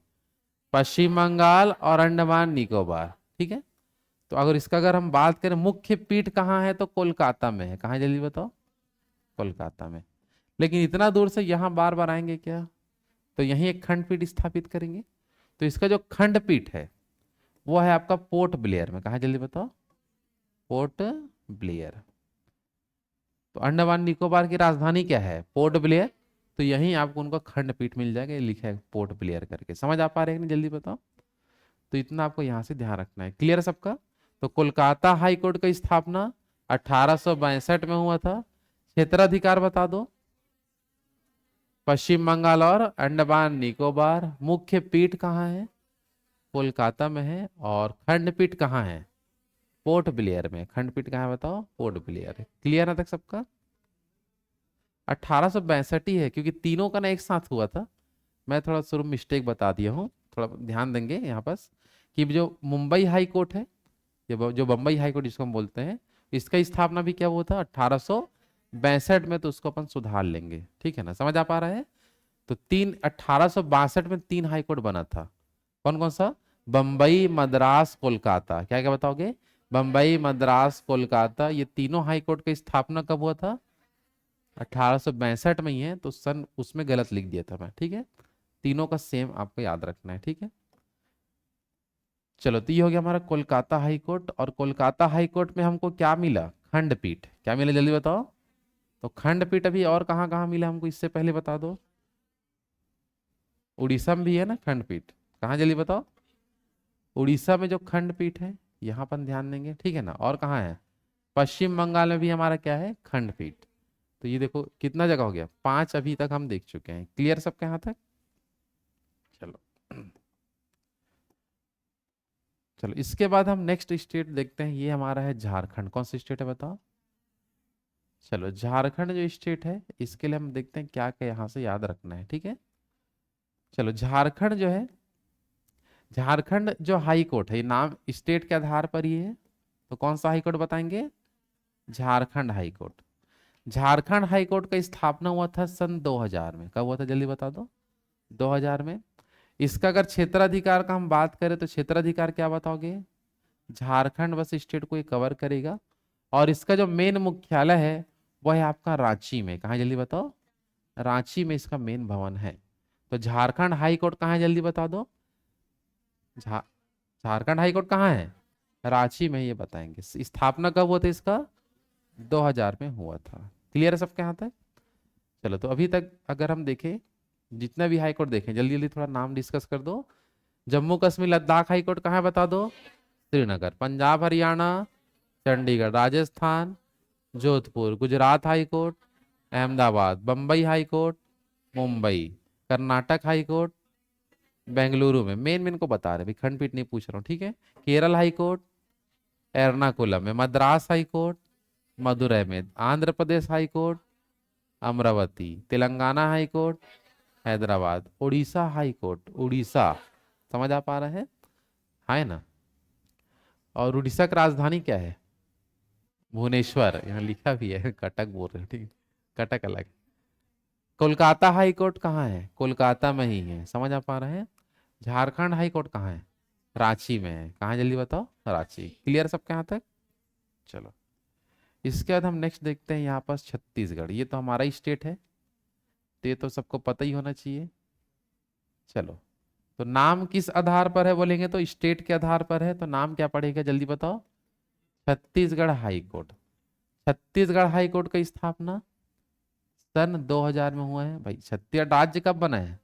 पश्चिम बंगाल और अंडमान निकोबार। ठीक है। तो अगर हम बात करें मुख्य पीठ कहाँ है, तो कोलकाता में है। कहाँ है जल्दी बताओ? कोलकाता में। लेकिन इतना दूर से यहाँ बार बार आएंगे क्या? तो यहीं एक खंडपीठ स्थापित करेंगे। तो इसका जो खंडपीठ है वो है आपका पोर्ट ब्लेयर में। कहाँ है जल्दी बताओ? Port Blair. तो अंडमान निकोबार की राजधानी क्या है? Port Blair. तो यहीं आपको उनका खंडपीठ मिल जाएगा, ये लिखा है पोर्ट ब्लेयर करके। समझ आ पा रहे हैं कि नहीं जल्दी बताओ? तो इतना आपको यहां से ध्यान रखना है। क्लियर है सबका? तो कोलकाता हाई कोर्ट का स्थापना 1862 में हुआ था। क्षेत्राधिकार बता दो। पश्चिम बंगाल और अंडमान निकोबार। मुख्य पीठ कहाँ है? कोलकाता में है। और खंडपीठ कहाँ है? पोर्ट ब्लेयर में। खंडपीठ कहाँ है बताओ? Port Blair. क्लियर है तक सबका? 1862 ही है, क्योंकि तीनों का ना एक साथ हुआ था। मैं थोड़ा शुरू मिस्टेक बता दिया हूँ, थोड़ा ध्यान देंगे यहाँ पास कि जो मुंबई हाई कोर्ट है, ये जो बम्बई हाई कोर्ट जिसको हम बोलते हैं, इसका स्थापना भी क्या हुआ था? 1862 में। तो उसको अपन सुधार लेंगे, ठीक है ना? समझ आ पा रहा है? तो 1862 में 3 हाई कोर्ट बना था। कौन कौन सा? बम्बई, मद्रास, कोलकाता। क्या क्या बताओगे? बम्बई, मद्रास, कोलकाता। ये तीनों हाई कोर्ट की स्थापना कब हुआ था? 1862 में ही है। तो सन उसमें गलत लिख दिया था मैं, ठीक है? तीनों का सेम आपको याद रखना है, ठीक है? चलो, तो ये हो गया हमारा कोलकाता हाई कोर्ट। और कोलकाता हाई कोर्ट में हमको क्या मिला? खंडपीठ। क्या मिला जल्दी बताओ? तो खंडपीठ अभी और कहाँ कहाँ मिला हमको, इससे पहले बता दो। उड़ीसा में भी है ना खंडपीठ। कहाँ जल्दी बताओ? उड़ीसा में जो खंडपीठ है, यहाँ पर ध्यान देंगे, ठीक है ना? और कहाँ है? पश्चिम बंगाल में भी हमारा क्या है? खंडपीठ। तो ये देखो कितना जगह हो गया, 5 अभी तक हम देख चुके हैं। क्लियर सबके यहाँ तक? चलो चलो, इसके बाद हम नेक्स्ट स्टेट देखते हैं। ये हमारा है झारखंड। कौन सा स्टेट है बताओ? चलो, झारखंड जो स्टेट है, इसके लिए हम देखते हैं क्या क्या यहाँ से याद रखना है, ठीक है? चलो, झारखंड जो है, झारखंड जो हाई कोर्ट है, ये नाम स्टेट के आधार पर ही है। तो कौन सा हाई कोर्ट बताएंगे? Jharkhand high court. Jharkhand high court का स्थापना हुआ था सन 2000 में। कब हुआ था जल्दी बता दो? 2000 में। इसका अगर क्षेत्राधिकार का हम बात करें, तो क्षेत्राधिकार क्या बताओगे? झारखंड बस स्टेट को ये कवर करेगा। और इसका जो मेन मुख्यालय है वह है आपका रांची में। कहाँ जल्दी बताओ? रांची में इसका मेन भवन है। तो झारखंड हाई कोर्ट कहाँ है जल्दी बता दो? झा झारखंड हाई कोर्ट कहाँ है? रांची में। ये बताएंगे स्थापना कब हुआ था इसका? 2000 में हुआ था। क्लियर है सबके यहाँ तक? चलो, तो अभी तक अगर हम देखें, जितना भी हाई कोर्ट देखें, जल्दी जल्दी थोड़ा नाम डिस्कस कर दो। जम्मू कश्मीर लद्दाख हाई कोर्ट कहाँ है बता दो? Srinagar. Punjab Haryana, Chandigarh. Rajasthan, Jodhpur. Gujarat high court, Ahmedabad. Bombay high court, Mumbai. Karnataka high court, Bengaluru में। मेन मेन को बता रहे, भाई खंडपीठ नहीं पूछ रहा हूँ, ठीक है? केरल हाई कोर्ट, एर्नाकुलम में। मद्रास हाई कोर्ट, मदुरई में। Andhra Pradesh high court, Amaravati. Telangana high court, Hyderabad. Orissa high court, Orissa. समझ आ पा रहा है ना? और उड़ीसा की राजधानी क्या है? भुवनेश्वर। यहाँ लिखा भी है, कटक बोल रहे हैं, ठीक है? कटक अलग है। कोलकाता हाई कोर्ट कहाँ है? कोलकाता में ही है। समझ आ पा रहे हैं? झारखंड हाई कोर्ट कहाँ है? रांची में है। कहाँ जल्दी बताओ? रांची। क्लियर सबके यहाँ तक? चलो, इसके बाद हम नेक्स्ट देखते हैं यहाँ पर छत्तीसगढ़। ये तो हमारा ही स्टेट है, तो ये तो सबको पता ही होना चाहिए। चलो, तो नाम किस आधार पर है बोलेंगे, तो स्टेट के आधार पर है। तो नाम क्या पड़ेगा जल्दी बताओ? Chhattisgarh high court. Chhattisgarh high court की स्थापना सन 2000 में हुआ है। भाई छत्तीसगढ़ राज्य कब बना है?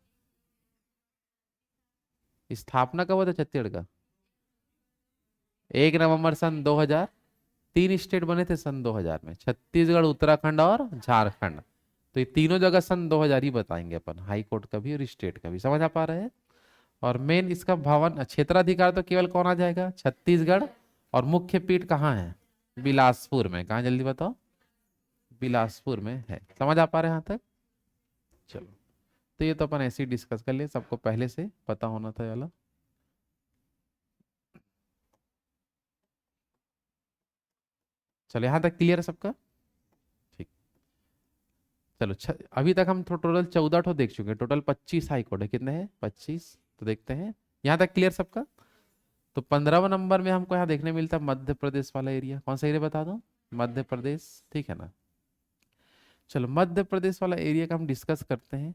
स्थापना कब हुआ था छत्तीसगढ़ का? 1 नवंबर सन 2000। 3 स्टेट बने थे सन 2000 में, छत्तीसगढ़, उत्तराखंड और झारखंड। तो ये तीनों जगह सन 2000 ही बताएंगे अपन, हाई कोर्ट का भी और स्टेट का भी। समझ आ पा रहे हैं? और मेन इसका भवन क्षेत्राधिकार तो केवल कौन आ जाएगा? छत्तीसगढ़। और मुख्य पीठ कहाँ है? बिलासपुर में। कहाँ जल्दी बताओ? बिलासपुर में है। समझ आ पा रहे हैं यहाँ तक? चलो, तो ये तो अपन ऐसे ही डिस्कस कर लिए, सबको पहले से पता होना था ये वाला। चलो यहाँ तक क्लियर है सबका? ठीक। चलो अभी तक हम टोटल 14 ठो देख चुके हैं, टोटल 25 हाई कोर्ट है। कितने हैं? 25। तो देखते हैं यहाँ तक क्लियर सबका। तो 15वां नंबर में हमको यहाँ देखने मिलता है मध्य प्रदेश वाला एरिया। कौन सा एरिया बता दो? मध्य प्रदेश, ठीक है ना। चलो मध्य प्रदेश वाला एरिया का हम डिस्कस करते हैं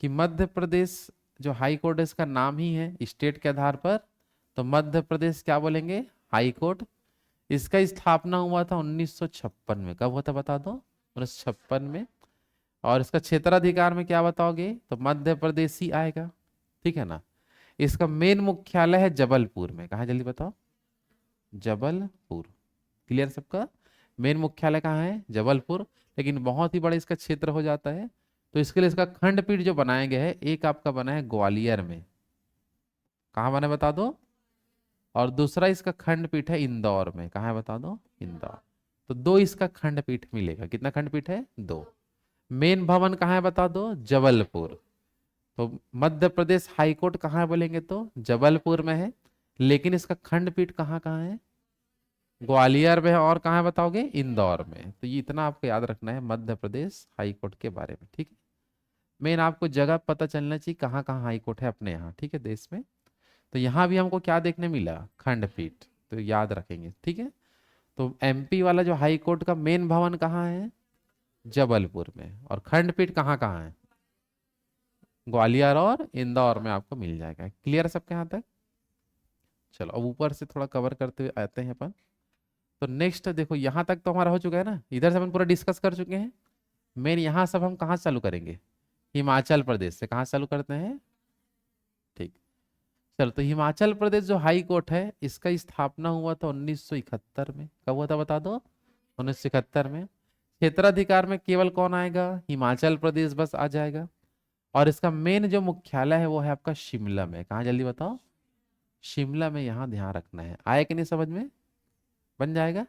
कि मध्य प्रदेश जो हाई कोर्ट है इसका नाम ही है स्टेट के आधार पर, तो मध्य प्रदेश क्या बोलेंगे? High court. इसका स्थापना हुआ था 1956 में। कब हुआ था बता दो? 1956 में। और इसका क्षेत्राधिकार में क्या बताओगे? तो मध्य प्रदेश ही आएगा, ठीक है ना। इसका मेन मुख्यालय है जबलपुर में। कहाँ जल्दी बताओ? जबलपुर। क्लियर सबका? मेन मुख्यालय कहाँ है? जबलपुर। लेकिन बहुत ही बड़ा इसका क्षेत्र हो जाता है, तो इसके लिए इसका खंडपीठ जो बनाया गया है, एक आपका बना है ग्वालियर में। कहाँ बना है बता दो? और दूसरा इसका खंडपीठ है इंदौर में। कहाँ है बता दो? इंदौर। तो दो इसका खंडपीठ मिलेगा। कितना खंडपीठ है? दो। मेन भवन कहाँ है बता दो? जबलपुर। तो मध्य प्रदेश हाईकोर्ट कहाँ है बोलेंगे तो जबलपुर में है, लेकिन इसका खंडपीठ कहाँ कहाँ है? ग्वालियर में है। और कहाँ है बताओगे? इंदौर में। तो ये इतना आपको याद रखना है मध्य प्रदेश हाईकोर्ट के बारे में, ठीक है। मेन आपको जगह पता चलना चाहिए कहाँ कहाँ हाईकोर्ट है अपने यहाँ, ठीक है, देश में। तो यहाँ भी हमको क्या देखने मिला? खंडपीठ। तो याद रखेंगे, ठीक है। तो एमपी वाला जो हाई कोर्ट का मेन भवन कहाँ है? जबलपुर में। और खंडपीठ कहाँ कहाँ है? ग्वालियर और इंदौर में आपको मिल जाएगा। क्लियर है सबके यहाँ तक? चलो अब ऊपर से थोड़ा कवर करते हुए आते हैं अपन। तो नेक्स्ट देखो, यहाँ तक तो हमारा हो चुका है ना, इधर से अपन पूरा डिस्कस कर चुके हैं। मेन यहाँ सब हम कहाँ से चालू करेंगे? हिमाचल प्रदेश से। कहाँ से चालू करते हैं? ठीक। चलो, तो हिमाचल प्रदेश जो हाई कोर्ट है इसका स्थापना हुआ था 1971 में। कब हुआ था बता दो? 1971 में। क्षेत्राधिकार में केवल कौन आएगा? हिमाचल प्रदेश बस आ जाएगा। और इसका मेन जो मुख्यालय है वो है आपका शिमला में। कहाँ जल्दी बताओ? शिमला में। यहाँ ध्यान रखना है। आया कि नहीं समझ में? बन जाएगा।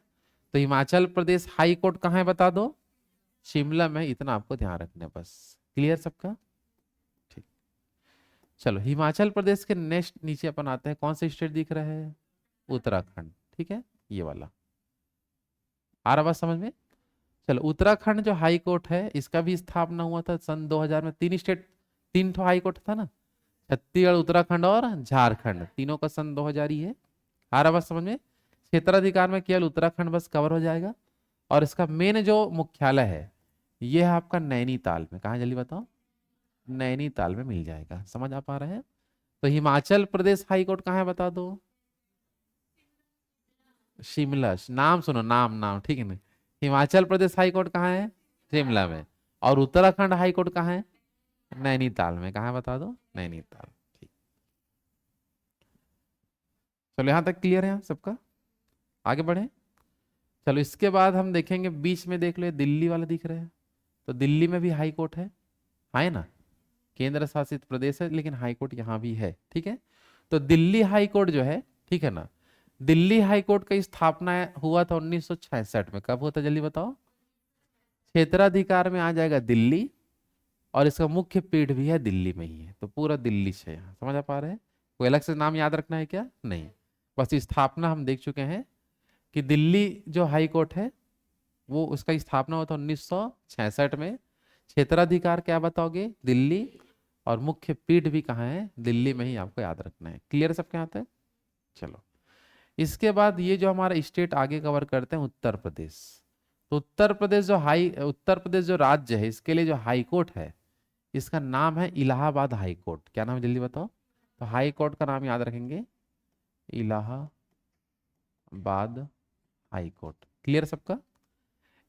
तो हिमाचल प्रदेश हाई कोर्ट कहाँ है बता दो? शिमला में। इतना आपको ध्यान रखना है बस। क्लियर सबका? ठीक। चलो हिमाचल प्रदेश के नेक्स्ट नीचे अपन आते हैं। कौन सा स्टेट दिख रहा है? उत्तराखंड, ठीक है, ये वाला। आ रहा बात समझ में? चलो उत्तराखंड जो हाई कोर्ट है इसका भी स्थापना हुआ था सन 2000 में। तीन स्टेट, तीन ठो हाई कोर्ट था ना, छत्तीसगढ़, उत्तराखंड और झारखंड, तीनों का सन 2000 ही है। आ रहा बात समझ में? क्षेत्राधिकार में केवल उत्तराखंड बस कवर हो जाएगा। और इसका मेन जो मुख्यालय है ये है आपका नैनीताल में। कहाँ जल्दी बताओ? नैनीताल में मिल जाएगा। समझ आ पा रहे हैं? तो हिमाचल प्रदेश हाई कोर्ट कहाँ है बता दो? शिमला। नाम सुनो, नाम नाम, ठीक है ना। हिमाचल प्रदेश हाई कोर्ट कहाँ है? शिमला में। और उत्तराखंड हाई कोर्ट कहाँ है? नैनीताल में। कहाँ है बता दो? नैनीताल। ठीक। चलो यहाँ तक क्लियर है यहाँ सबका? आगे बढ़े। चलो इसके बाद हम देखेंगे, बीच में देख लो ये दिल्ली वाला दिख रहा है। तो दिल्ली में भी हाई कोर्ट है ना। केंद्र शासित प्रदेश है लेकिन हाई कोर्ट यहाँ भी है, ठीक है। तो दिल्ली हाई कोर्ट जो है, ठीक है ना, दिल्ली हाई कोर्ट का स्थापना हुआ था 1966 में। कब हुआ था जल्दी बताओ? क्षेत्राधिकार में आ जाएगा दिल्ली। और इसका मुख्य पीठ भी है दिल्ली में ही है। तो पूरा दिल्ली से यहाँ समझ आ पा रहे हैं? कोई अलग से नाम याद रखना है क्या? नहीं, बस स्थापना हम देख चुके हैं कि दिल्ली जो हाई कोर्ट है वो उसका स्थापना हुआ था 1966 में। क्षेत्राधिकार क्या बताओगे? दिल्ली। और मुख्य पीठ भी कहाँ है? दिल्ली में ही आपको याद रखना है। क्लियर सबके यहाँ तक? चलो इसके बाद ये जो हमारा स्टेट आगे कवर करते हैं उत्तर प्रदेश। तो उत्तर प्रदेश जो राज्य है इसके लिए जो हाई कोर्ट है इसका नाम है इलाहाबाद हाई कोर्ट। क्या नाम है जल्दी बताओ? तो हाई कोर्ट का नाम याद रखेंगे, इलाहाबाद हाई कोर्ट। क्लियर सबका?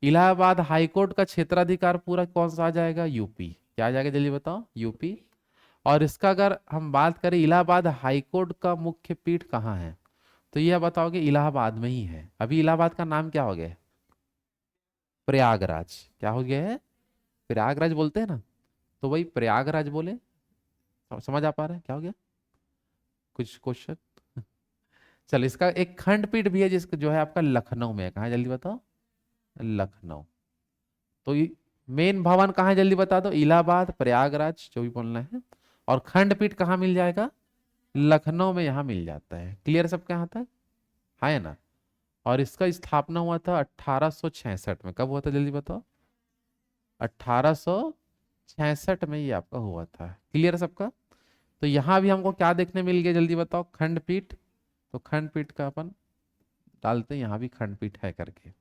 इलाहाबाद हाई कोर्ट का क्षेत्राधिकार पूरा कौन सा आ जाएगा? यूपी। क्या आ जाएगा जल्दी बताओ? यूपी। और इसका अगर हम बात करें इलाहाबाद हाई कोर्ट का मुख्य पीठ कहाँ है, तो यह बताओगे इलाहाबाद में ही है। अभी इलाहाबाद का नाम क्या हो गया है? प्रयागराज। क्या हो गया है? प्रयागराज बोलते हैं ना, तो वही प्रयागराज बोले। समझ आ पा रहे हैं क्या हो गया? कुछ क्वेश्चन? चलो इसका एक खंडपीठ भी है जिसका जो है आपका लखनऊ में है। कहाँ जल्दी बताओ? लखनऊ। तो मेन भवन कहाँ है जल्दी बता दो, इलाहाबाद, प्रयागराज, जो भी बोलना है। और खंडपीठ कहाँ मिल जाएगा, लखनऊ में यहाँ मिल जाता है। क्लियर सबके यहाँ तक, है ना। और इसका स्थापना हुआ था 1866 में। कब हुआ था जल्दी बताओ, 1866 में ये आपका हुआ था। क्लियर सबका। तो यहाँ भी हमको क्या देखने मिल गया जल्दी बताओ, खंडपीठ। तो खंडपीठ का अपन डालते हैं यहाँ भी खंडपीठ है करके।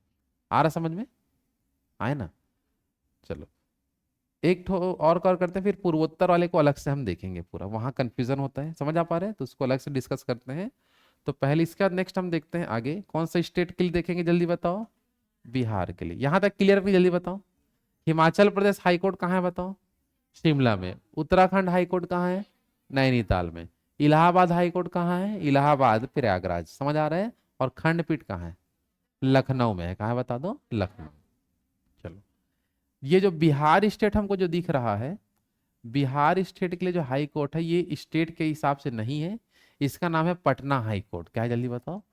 आ रहा समझ में, आए ना। चलो एक ठो और कवर करते हैं, फिर पूर्वोत्तर वाले को अलग से हम देखेंगे, पूरा वहाँ कंफ्यूजन होता है, समझ आ पा रहे हैं, तो उसको अलग से डिस्कस करते हैं। तो पहले इसके बाद नेक्स्ट हम देखते हैं आगे कौन सा स्टेट के लिए देखेंगे जल्दी बताओ, बिहार के लिए। यहाँ तक क्लियर भी जल्दी बताओ। हिमाचल प्रदेश हाईकोर्ट कहाँ है बताओ, शिमला में। उत्तराखंड हाईकोर्ट कहाँ है, नैनीताल में। इलाहाबाद हाईकोर्ट कहाँ है, इलाहाबाद प्रयागराज, समझ आ रहा है। और खंडपीठ कहाँ है, लखनऊ में है। कहाँ है बता दो, लखनऊ। चलो ये जो बिहार स्टेट हमको जो दिख रहा है, बिहार स्टेट के लिए जो हाई कोर्ट है, ये स्टेट के हिसाब से नहीं है, इसका नाम है पटना हाई कोर्ट। क्या है जल्दी बताओ,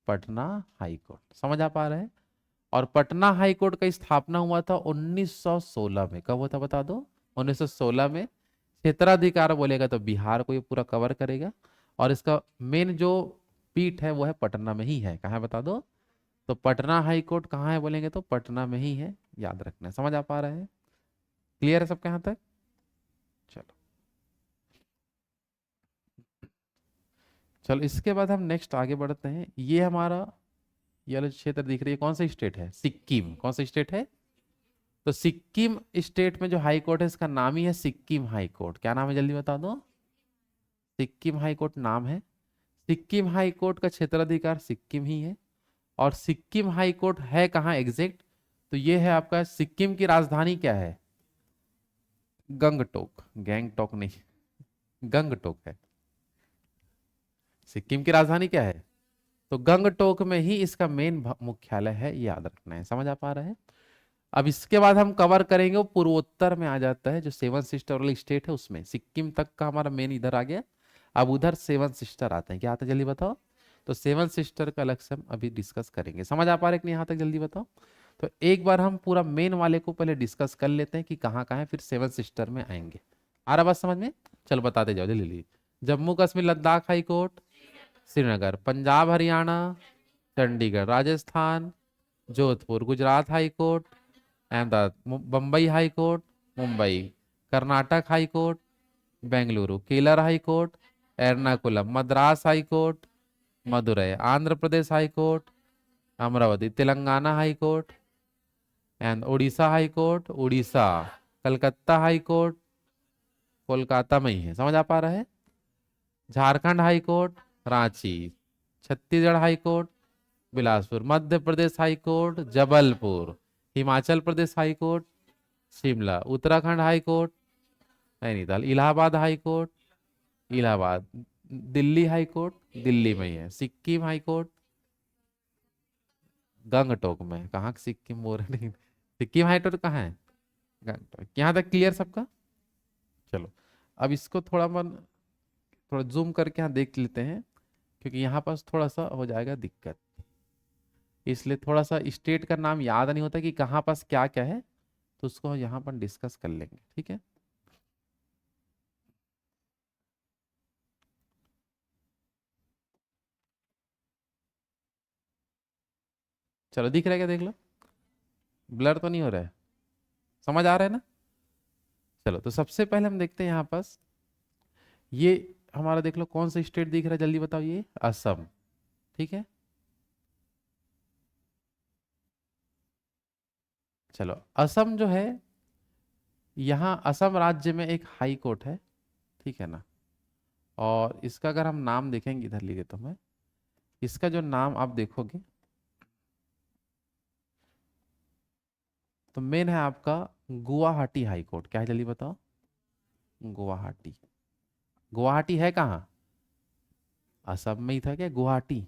पटना हाई कोर्ट। समझ आ पा रहे हैं। और पटना हाई कोर्ट का स्थापना हुआ था 1916 में। कब हुआ था बता दो, 1916 में। क्षेत्राधिकार बोलेगा तो बिहार को ये पूरा कवर करेगा। और इसका मेन जो पीठ है वो है पटना में ही है। कहाँ है बता दो, तो पटना हाई कोर्ट कहाँ है बोलेंगे तो पटना में ही है, याद रखना है। समझ आ पा रहे हैं, क्लियर है सबके यहाँ तक। चलो चलो इसके बाद हम नेक्स्ट आगे बढ़ते हैं। ये हमारा ये वाला क्षेत्र दिख रही है, कौन सा स्टेट है, सिक्किम। कौन सा स्टेट है, तो सिक्किम स्टेट में जो हाई कोर्ट है इसका नाम ही है सिक्किम हाई कोर्ट। क्या नाम है जल्दी बता दो, सिक्किम हाई कोर्ट नाम है। सिक्किम हाई कोर्ट का क्षेत्राधिकार सिक्किम ही है। और सिक्किम हाई कोर्ट है कहाँ एग्जैक्ट, तो ये है आपका सिक्किम की राजधानी क्या है, गंगटोक। गैंगटोक नहीं, गंगटोक है सिक्किम की राजधानी। क्या है, तो गंगटोक में ही इसका मेन मुख्यालय है, याद रखना है। समझ आ पा रहा है। अब इसके बाद हम कवर करेंगे, वो पूर्वोत्तर में आ जाता है, जो सेवन सिस्टर वाली स्टेट है उसमें। सिक्किम तक का हमारा मेन इधर आ गया। अब उधर सेवन सिस्टर आते हैं। क्या आता है जल्दी बताओ, तो सेवन सिस्टर का अलग से हम अभी डिस्कस करेंगे। समझ आ पा रहे कि नहीं यहाँ तक जल्दी बताओ। तो एक बार हम पूरा मेन वाले को पहले डिस्कस कर लेते हैं कि कहाँ कहाँ है, फिर सेवन सिस्टर में आएंगे। आ रहा बात समझ में, चलो बताते जाओ जल्दी जल्दी। Jammu Kashmir Ladakh high court Srinagar. Punjab Haryana Chandigarh Rajasthan. Jodhpur Gujarat high court. Ahmedabad Bombay high court Mumbai. Karnataka high court Bengaluru. Kerala high court Ernakulam. Madras high court Madurai. Andhra Pradesh high court Amaravati. Telangana high court and Orissa high court Orissa. Calcutta high court Kolkata में ही है। समझ आ पा रहा है। Jharkhand high court Ranchi. Chhattisgarh high court Bilaspur. Madhya Pradesh high court Jabalpur. Himachal Pradesh high court Shimla. Uttarakhand high court Nainital. Allahabad high court Allahabad. Delhi high court Delhi में ही है। सिक्किम हाई कोर्ट गंगटोक में। कहाँ सिक्किम बोल रहे नहीं, सिक्किम हाई कोर्ट कहाँ है, गंगटोक। यहाँ तक क्लियर सबका। चलो अब इसको थोड़ा जूम करके यहाँ देख लेते हैं, क्योंकि यहाँ पास थोड़ा सा हो जाएगा दिक्कत। इसलिए थोड़ा सा स्टेट का नाम याद नहीं होता कि कहाँ पास क्या क्या है, तो उसको यहाँ पर डिस्कस कर लेंगे, ठीक है। चलो दिख रहा है क्या, देख लो, ब्लर तो नहीं हो रहा है, समझ आ रहा है ना। चलो तो सबसे पहले हम देखते हैं यहाँ पास, ये हमारा देख लो कौन सा स्टेट दिख रहा है जल्दी बताओ, ये असम, ठीक है। चलो असम जो है, यहाँ असम राज्य में एक हाई कोर्ट है, ठीक है ना। और इसका अगर हम नाम देखेंगे, इधर लिखे तो मैं, इसका जो नाम आप देखोगे तो मेन है आपका गुवाहाटी हाई कोर्ट। क्या है जल्दी बताओ, गुवाहाटी। गुवाहाटी है कहाँ, असम में ही था क्या गुवाहाटी,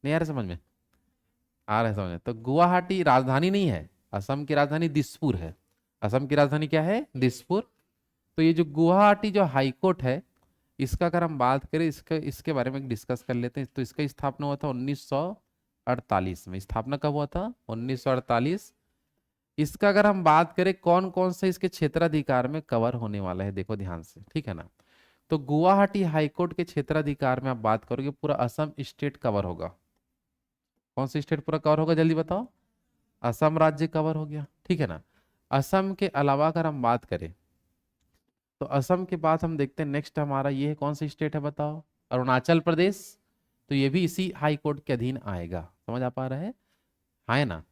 नहीं आ रहा समझ में, आ रहा है समझ में। तो गुवाहाटी राजधानी नहीं है, असम की राजधानी दिसपुर है। असम की राजधानी क्या है, दिसपुर। तो ये जो गुवाहाटी जो हाई कोर्ट है, इसका अगर हम बात करें, इसके बारे में डिस्कस कर लेते हैं। तो इसका स्थापना हुआ था 1948 में। स्थापना कब हुआ था, 1948। इसका अगर हम बात करें कौन कौन से इसके क्षेत्राधिकार में कवर होने वाला है, देखो ध्यान से, ठीक है ना। तो गुवाहाटी हाईकोर्ट के क्षेत्राधिकार में आप बात करोगे पूरा असम स्टेट कवर होगा। कौन सी स्टेट पूरा कवर होगा जल्दी बताओ? असम राज्य कवर हो गया, ठीक है ना। असम के अलावा अगर हम बात करें तो असम के बाद हम देखते हैं नेक्स्ट हमारा ये है, कौन सी स्टेट है बताओ? अरुणाचल प्रदेश। तो ये भी इसी हाई कोर्ट के अधीन आएगा, समझ आ पा रहा है? हाँ है ना।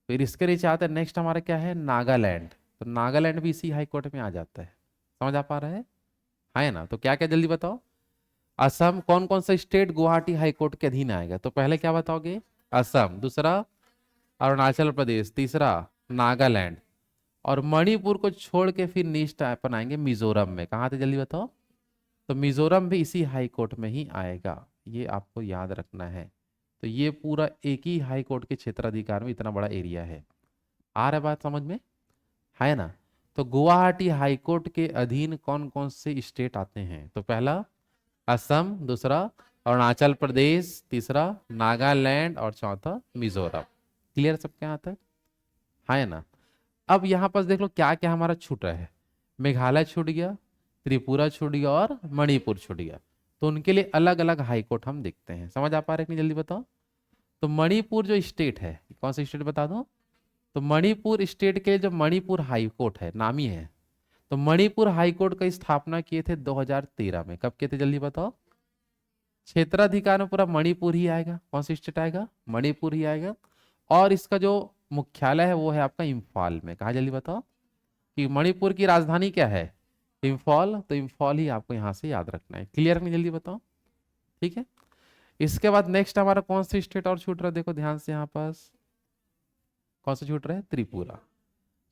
फिर इसके नीचे आता है नेक्स्ट हमारा क्या है, नागालैंड। तो नागालैंड भी इसी हाई कोर्ट में आ जाता है, समझ आ पा रहा है? हाँ है ना। तो क्या क्या जल्दी बताओ, असम कौन कौन सा स्टेट गुवाहाटी हाई कोर्ट के अधीन आएगा? तो पहले क्या बताओगे? असम, दूसरा अरुणाचल प्रदेश, तीसरा नागालैंड, और मणिपुर को छोड़ के फिर नेक्स्ट अपन आएंगे मिजोरम में। कहाँ थे जल्दी बताओ? तो मिजोरम भी इसी हाई कोर्ट में ही आएगा, ये आपको याद रखना है। तो ये पूरा एक ही हाई कोर्ट के क्षेत्राधिकार में इतना बड़ा एरिया है। आ रहा है बात समझ में? है ना। तो गुवाहाटी हाई कोर्ट के अधीन कौन कौन से स्टेट आते हैं? तो पहला असम, दूसरा अरुणाचल प्रदेश, तीसरा नागालैंड, और चौथा मिजोरम। क्लियर सबके यहाँ तक? है ना। अब यहाँ पर देख लो क्या क्या हमारा छूट रहा है। मेघालय छूट गया, त्रिपुरा छूट गया, और मणिपुर छूट गया। तो उनके लिए अलग अलग हाई कोर्ट हम देखते हैं। समझ आ पा रहे हैं कि नहीं जल्दी बताओ? तो मणिपुर जो स्टेट है, कौन सा स्टेट बता दो? तो मणिपुर स्टेट के जो मणिपुर हाई कोर्ट है, नामी है। तो मणिपुर हाई कोर्ट का स्थापना किए थे 2013 में। कब किए थे जल्दी बताओ? क्षेत्राधिकार में पूरा मणिपुर ही आएगा। कौन सा स्टेट आएगा? मणिपुर ही आएगा। और इसका जो मुख्यालय है वो है आपका इम्फाल में। कहा जल्दी बताओ? कि मणिपुर की राजधानी क्या है? इम्फाल। तो इम्फाल ही आपको यहाँ से याद रखना है। क्लियर नहीं? जल्दी बताओ। ठीक है। इसके बाद नेक्स्ट हमारा कौन सा स्टेट और छूट रहा है, देखो ध्यान से यहाँ पास। कौन सा छूट रहा है? त्रिपुरा।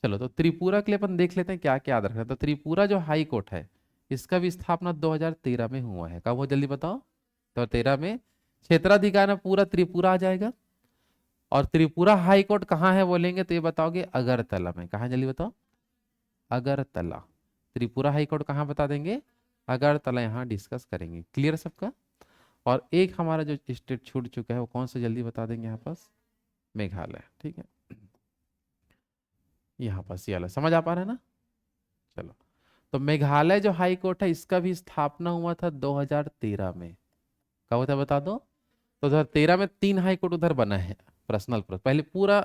चलो, तो त्रिपुरा के लिए अपन देख लेते हैं क्या क्या याद रखना है। तो त्रिपुरा जो हाई कोर्ट है, इसका भी स्थापना 2013 में हुआ है। कब हुआ जल्दी बताओ? 2013 में। क्षेत्राधिकार में पूरा त्रिपुरा आ जाएगा। और त्रिपुरा हाई कोर्ट कहाँ है बोलेंगे तो ये बताओगे अगरतला में। कहाँ जल्दी बताओ? अगरतला। त्रिपुरा हाई कोर्ट कहाँ बता देंगे? अगरतला। यहाँ डिस्कस करेंगे। क्लियर सबका? और एक हमारा जो स्टेट छूट चुका है वो कौन सा जल्दी बता देंगे यहाँ पास? मेघालय। ठीक है, यहाँ पास ये वाला समझ आ पा रहा है ना? चलो, तो मेघालय जो हाई कोर्ट है इसका भी स्थापना हुआ था 2013 में। कब हुआ था बता दो? तो 2013 में 3 हाई कोर्ट उधर बना है। पर्सनल पहले पूरा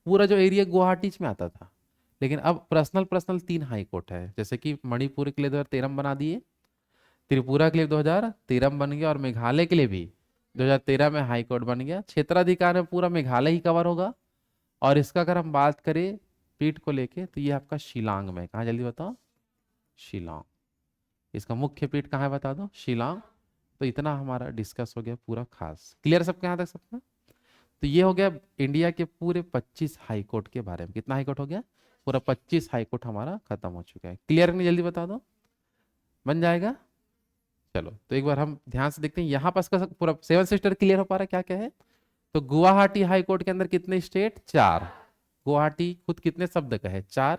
पूरा जो एरिया गुवाहाटी में आता था, लेकिन अब पर्सनल पर्सनल 3 हाई कोर्ट है। जैसे कि मणिपुर के लिए 2013 में बना दिए, त्रिपुरा के लिए 2013 में बन गया, और मेघालय के लिए भी 2013 में हाई कोर्ट बन गया। क्षेत्राधिकार में पूरा मेघालय ही कवर होगा। और इसका अगर हम बात करें पीठ को लेके तो ये आपका शिलांग में। कहाँ जल्दी बताओ? शिलांग। इसका मुख्य पीठ कहाँ है बता दो? शिलांग। तो इतना हमारा डिस्कस हो गया पूरा खास। क्लियर सबके यहाँ तक सबका? तो ये हो गया इंडिया के पूरे 25 हाई कोर्ट के बारे में। कितना हाई कोर्ट हो गया? पूरा 25 हाई कोर्ट हमारा खत्म हो चुका है। क्लियर नहीं? जल्दी बता दो। बन जाएगा? चलो, तो एक बार हम ध्यान से देखते हैं यहाँ पास का पूरा 7 सिस्टर क्लियर हो पा रहा है क्या क्या है? तो गुवाहाटी हाई कोर्ट के अंदर कितने स्टेट? 4। गुवाहाटी खुद कितने शब्द का है? 4।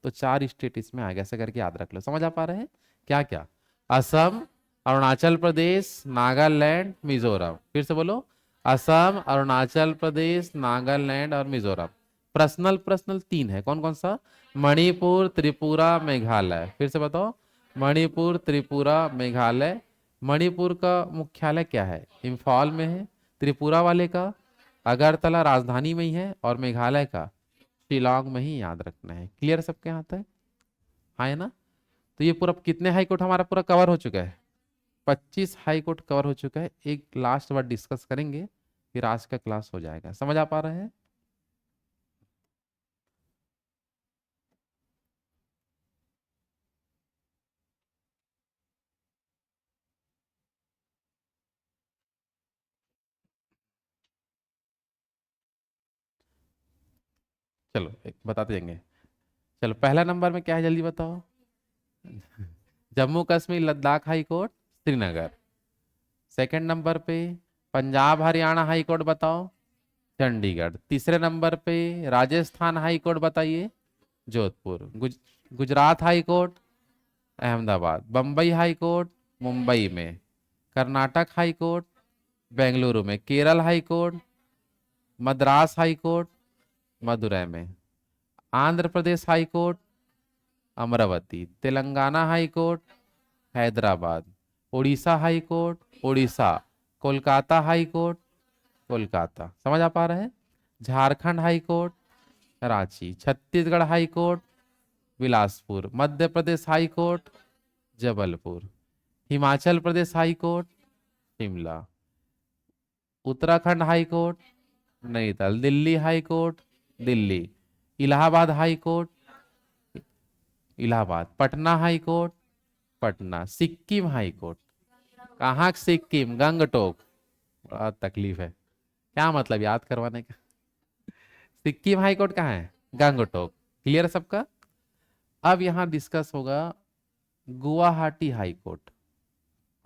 तो 4 स्टेट इसमें आ गया। ऐसा करके याद रख लो। समझ आ पा रहे हैं क्या क्या? असम, अरुणाचल प्रदेश, नागालैंड, मिजोरम। फिर से बोलो, असम, अरुणाचल प्रदेश, नागालैंड और मिजोरम। पर्सनल पर्सनल 3 है। कौन कौन सा? मणिपुर, त्रिपुरा, मेघालय। फिर से बताओ, मणिपुर, त्रिपुरा, मेघालय। मणिपुर का मुख्यालय क्या है? इम्फाल में है। त्रिपुरा वाले का अगरतला राजधानी में ही है, और मेघालय का शिलांग में ही। याद रखना है। क्लियर सबके यहाँ तक? हाँ है ना। तो ये पूरा कितने हाई कोर्ट हमारा पूरा कवर हो चुका है? 25 हाई कोर्ट कवर हो चुका है। एक लास्ट बार डिस्कस करेंगे, फिर आज का क्लास हो जाएगा। समझ आ पा रहे हैं? चलो एक बताते जाएंगे। चलो, पहला नंबर में क्या है जल्दी बताओ? Jammu Kashmir Ladakh high court, Srinagar. Second number पे पंजाब हरियाणा हाई कोर्ट बताओ? चंडीगढ़। तीसरे नंबर पे राजस्थान हाई कोर्ट बताइए? Jodhpur. Gujarat high court? Ahmedabad. Bombay high court? Mumbai में। Karnataka high court? बेंगलुरु में। Kerala high court? Madras high court? Madurai में। Andhra Pradesh high court Amaravati, Telangana high court Hyderabad, Orissa high court Orissa, Kolkata high court Kolkata. समझ आ पा रहा है? Jharkhand high court Ranchi, Chhattisgarh high court Bilaspur, Madhya Pradesh high court Jabalpur, Himachal Pradesh high court Shimla, Uttarakhand high court Nainital, Delhi high court Delhi, Allahabad high court Allahabad, Patna high court Patna, Sikkim high court. कहाँ सिक्किम? गंगटोक। बड़ा तकलीफ है, क्या मतलब याद करवाने का। सिक्किम हाई कोर्ट कहाँ है? गंगटोक। क्लियर है सबका? अब यहां डिस्कस होगा गुवाहाटी हाई कोर्ट।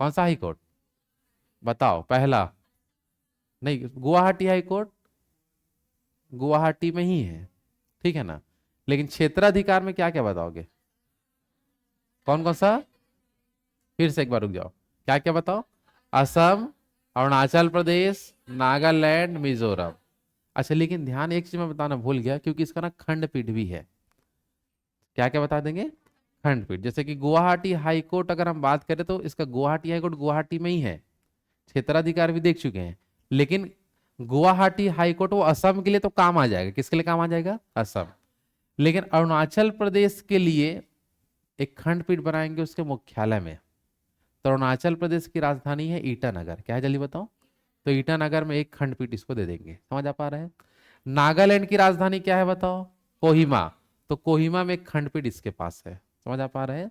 कौन सा हाई कोर्ट बताओ? पहला नहीं, गुवाहाटी हाई कोर्ट गुवाहाटी में ही है, ठीक है ना? लेकिन क्षेत्राधिकार में क्या क्या बताओगे? कौन कौन सा? फिर से एक बार रुक जाओ, क्या क्या बताओ? असम, अरुणाचल प्रदेश, नागालैंड, मिजोरम। अच्छा, लेकिन ध्यान एक चीज मैं बताना भूल गया, क्योंकि इसका ना खंडपीठ भी है। क्या क्या बता देंगे? खंडपीठ। जैसे कि गुवाहाटी हाई कोर्ट अगर हम बात करें तो इसका गुवाहाटी हाई कोर्ट गुवाहाटी में ही है, क्षेत्राधिकार भी देख चुके हैं। लेकिन गुवाहाटी हाई कोर्ट वो असम के लिए तो काम आ जाएगा। किसके लिए काम आ जाएगा? असम। लेकिन अरुणाचल प्रदेश के लिए एक खंडपीठ बनाएंगे उसके मुख्यालय में। तो अरुणाचल प्रदेश की राजधानी है ईटानगर। क्या है जल्दी बताओ? तो ईटानगर में एक खंडपीठ इसको दे देंगे। समझ आ पा रहे हैं? नागालैंड की राजधानी क्या है बताओ? कोहिमा। तो कोहिमा में एक खंडपीठ इसके पास है। समझ आ पा रहे हैं?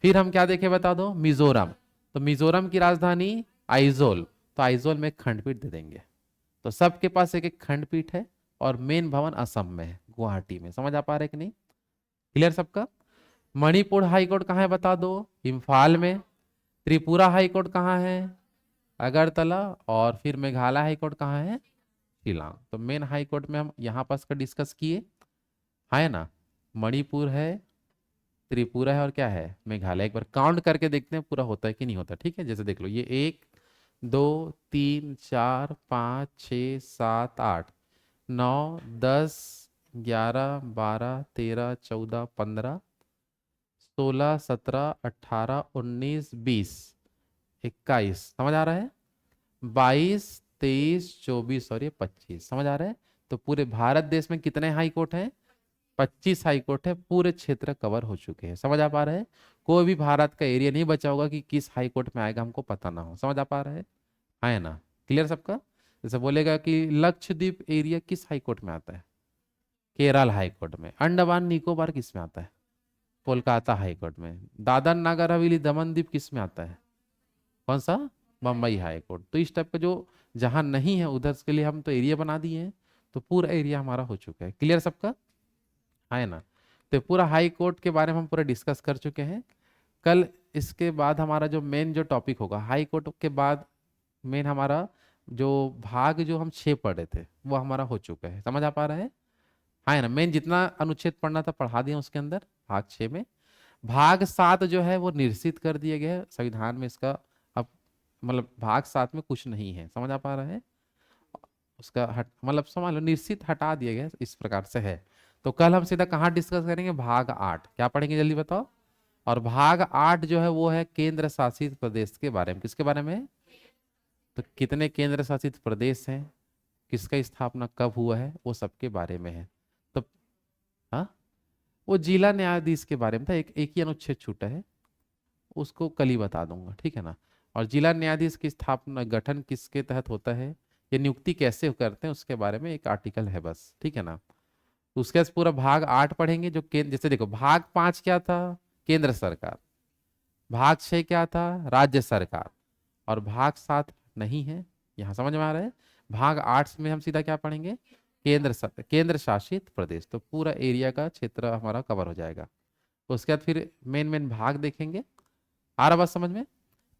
फिर हम क्या देखे बता दो? मिजोरम। तो मिजोरम की राजधानी आइजोल। तो आइजोल में एक खंडपीठ दे देंगे। तो सबके पास एक एक खंडपीठ है, और मेन भवन असम में है, गुवाहाटी में। समझ आ पा रहे हैं कि नहीं? क्लियर सबका? मणिपुर हाईकोर्ट कहाँ है बता दो? इम्फाल में। त्रिपुरा हाईकोर्ट कहाँ है? अगरतला। और फिर मेघालय हाईकोर्ट कहाँ है? शिलांग। तो मेन हाईकोर्ट में हम यहाँ पास का डिस्कस किए, है ना? मणिपुर है, त्रिपुरा है, और क्या है? मेघालय। एक बार काउंट करके देखते हैं पूरा होता है कि नहीं होता। ठीक है, जैसे देख लो, ये 1, 2, 3, 4, 5, 6, 7, 8, 9, 10, 11, 12, 13, 14, 15, 16, 17, 18, 19, 20, 21। समझ आ रहा है? 22, 23, 24 और ये 25। तो पूरे भारत देश में कितने हाई कोर्ट हैं? 25 हाई कोर्ट है। पूरे क्षेत्र कवर हो चुके हैं। समझ आ पा रहे हैं? कोई भी भारत का एरिया नहीं बचा होगा कि किस हाई कोर्ट में आएगा हमको पता ना हो। समझ आ पा रहा है ना? क्लियर सबका? जैसे बोलेगा कि लक्षद्वीप एरिया किस हाई कोर्ट में आता है? केरल हाई कोर्ट में। अंडमान निकोबार किस में आता है? कोलकाता हाई कोर्ट में। दादर नागर हवेली दमन दीप किस में आता है? कौन सा? Bombay high court. तो इस टाइप का जो जहां नहीं है उधर के लिए हम तो एरिया बना दिए हैं। तो पूरा एरिया हमारा हो चुका है। क्लियर सबका? है ना? तो पूरा हाई कोर्ट के बारे में हम पूरा डिस्कस कर चुके हैं। कल इसके बाद हमारा जो मेन जो टॉपिक होगा हाई कोर्ट के बाद, मेन हमारा जो भाग जो हम 6 पढ़े थे वो हमारा हो चुका है। समझ आ पा रहा है ना? मेन जितना अनुच्छेद पढ़ना था पढ़ा दिया उसके अंदर भाग 6 में। भाग 7 जो है वो निरसित कर दिया गया है संविधान में। इसका अब मतलब भाग 7 में कुछ नहीं है। समझ आ पा रहा है? उसका हट मतलब समझ लो निश्चित हटा दिया गया है, इस प्रकार से है। तो कल हम सीधा कहाँ डिस्कस करेंगे? भाग 8। क्या पढ़ेंगे जल्दी बताओ? और भाग 8 जो है वो है केंद्र शासित प्रदेश के बारे में। किसके बारे में? तो कितने केंद्र शासित प्रदेश हैं, किसका स्थापना कब हुआ है, वो सबके बारे में है। तो हाँ, वो जिला न्यायाधीश के बारे में था। एक एक ही अनुच्छेद छूटा है, उसको कल ही बता दूंगा, ठीक है ना? और जिला न्यायाधीश की स्थापना गठन किसके तहत होता है, ये नियुक्ति कैसे करते हैं, उसके बारे में एक आर्टिकल है बस, ठीक है ना? तो उसके बाद पूरा भाग 8 पढ़ेंगे जो केंद्र। जैसे देखो, भाग 5 क्या था? केंद्र सरकार। भाग 6 क्या था? राज्य सरकार। और भाग 7 नहीं है। यहाँ समझ में आ रहा है? भाग 8 में हम सीधा क्या पढ़ेंगे? केंद्र शासित प्रदेश। तो पूरा एरिया का क्षेत्र हमारा कवर हो जाएगा। उसके बाद फिर मेन मेन भाग देखेंगे। आ रहा बात समझ में?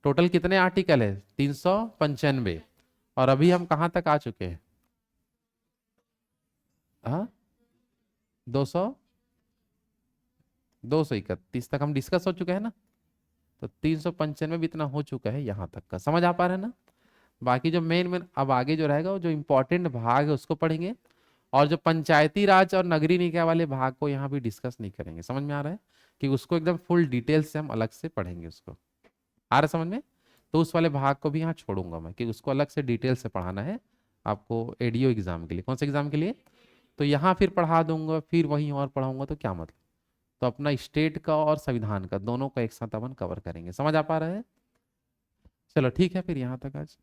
टोटल कितने आर्टिकल है? 395। और अभी हम कहाँ तक आ चुके हैं? हाँ, 200 231 तक हम डिस्कस हो चुके हैं ना? तो 395 भी इतना हो चुका है यहाँ तक का। समझ आ पा रहे हैं ना? बाकी जो मेन मेन अब आगे जो रहेगा वो जो इंपॉर्टेंट भाग है उसको पढ़ेंगे। और जो पंचायती राज और नगरीय निकाय वाले भाग को यहाँ भी डिस्कस नहीं करेंगे। समझ में आ रहा है कि उसको एकदम फुल डिटेल से हम अलग से पढ़ेंगे उसको। आ रहा है समझ में? तो उस वाले भाग को भी यहाँ छोड़ूंगा मैं कि उसको अलग से डिटेल से पढ़ाना है आपको एडीओ एग्जाम के लिए। कौन से एग्जाम के लिए? तो यहाँ फिर पढ़ा दूंगा, फिर वहीं और पढ़ाऊंगा तो क्या मतलब। तो अपना स्टेट का और संविधान का दोनों का एक साथ अपन कवर करेंगे। समझ आ पा रहा है? चलो ठीक है फिर यहाँ तक आज।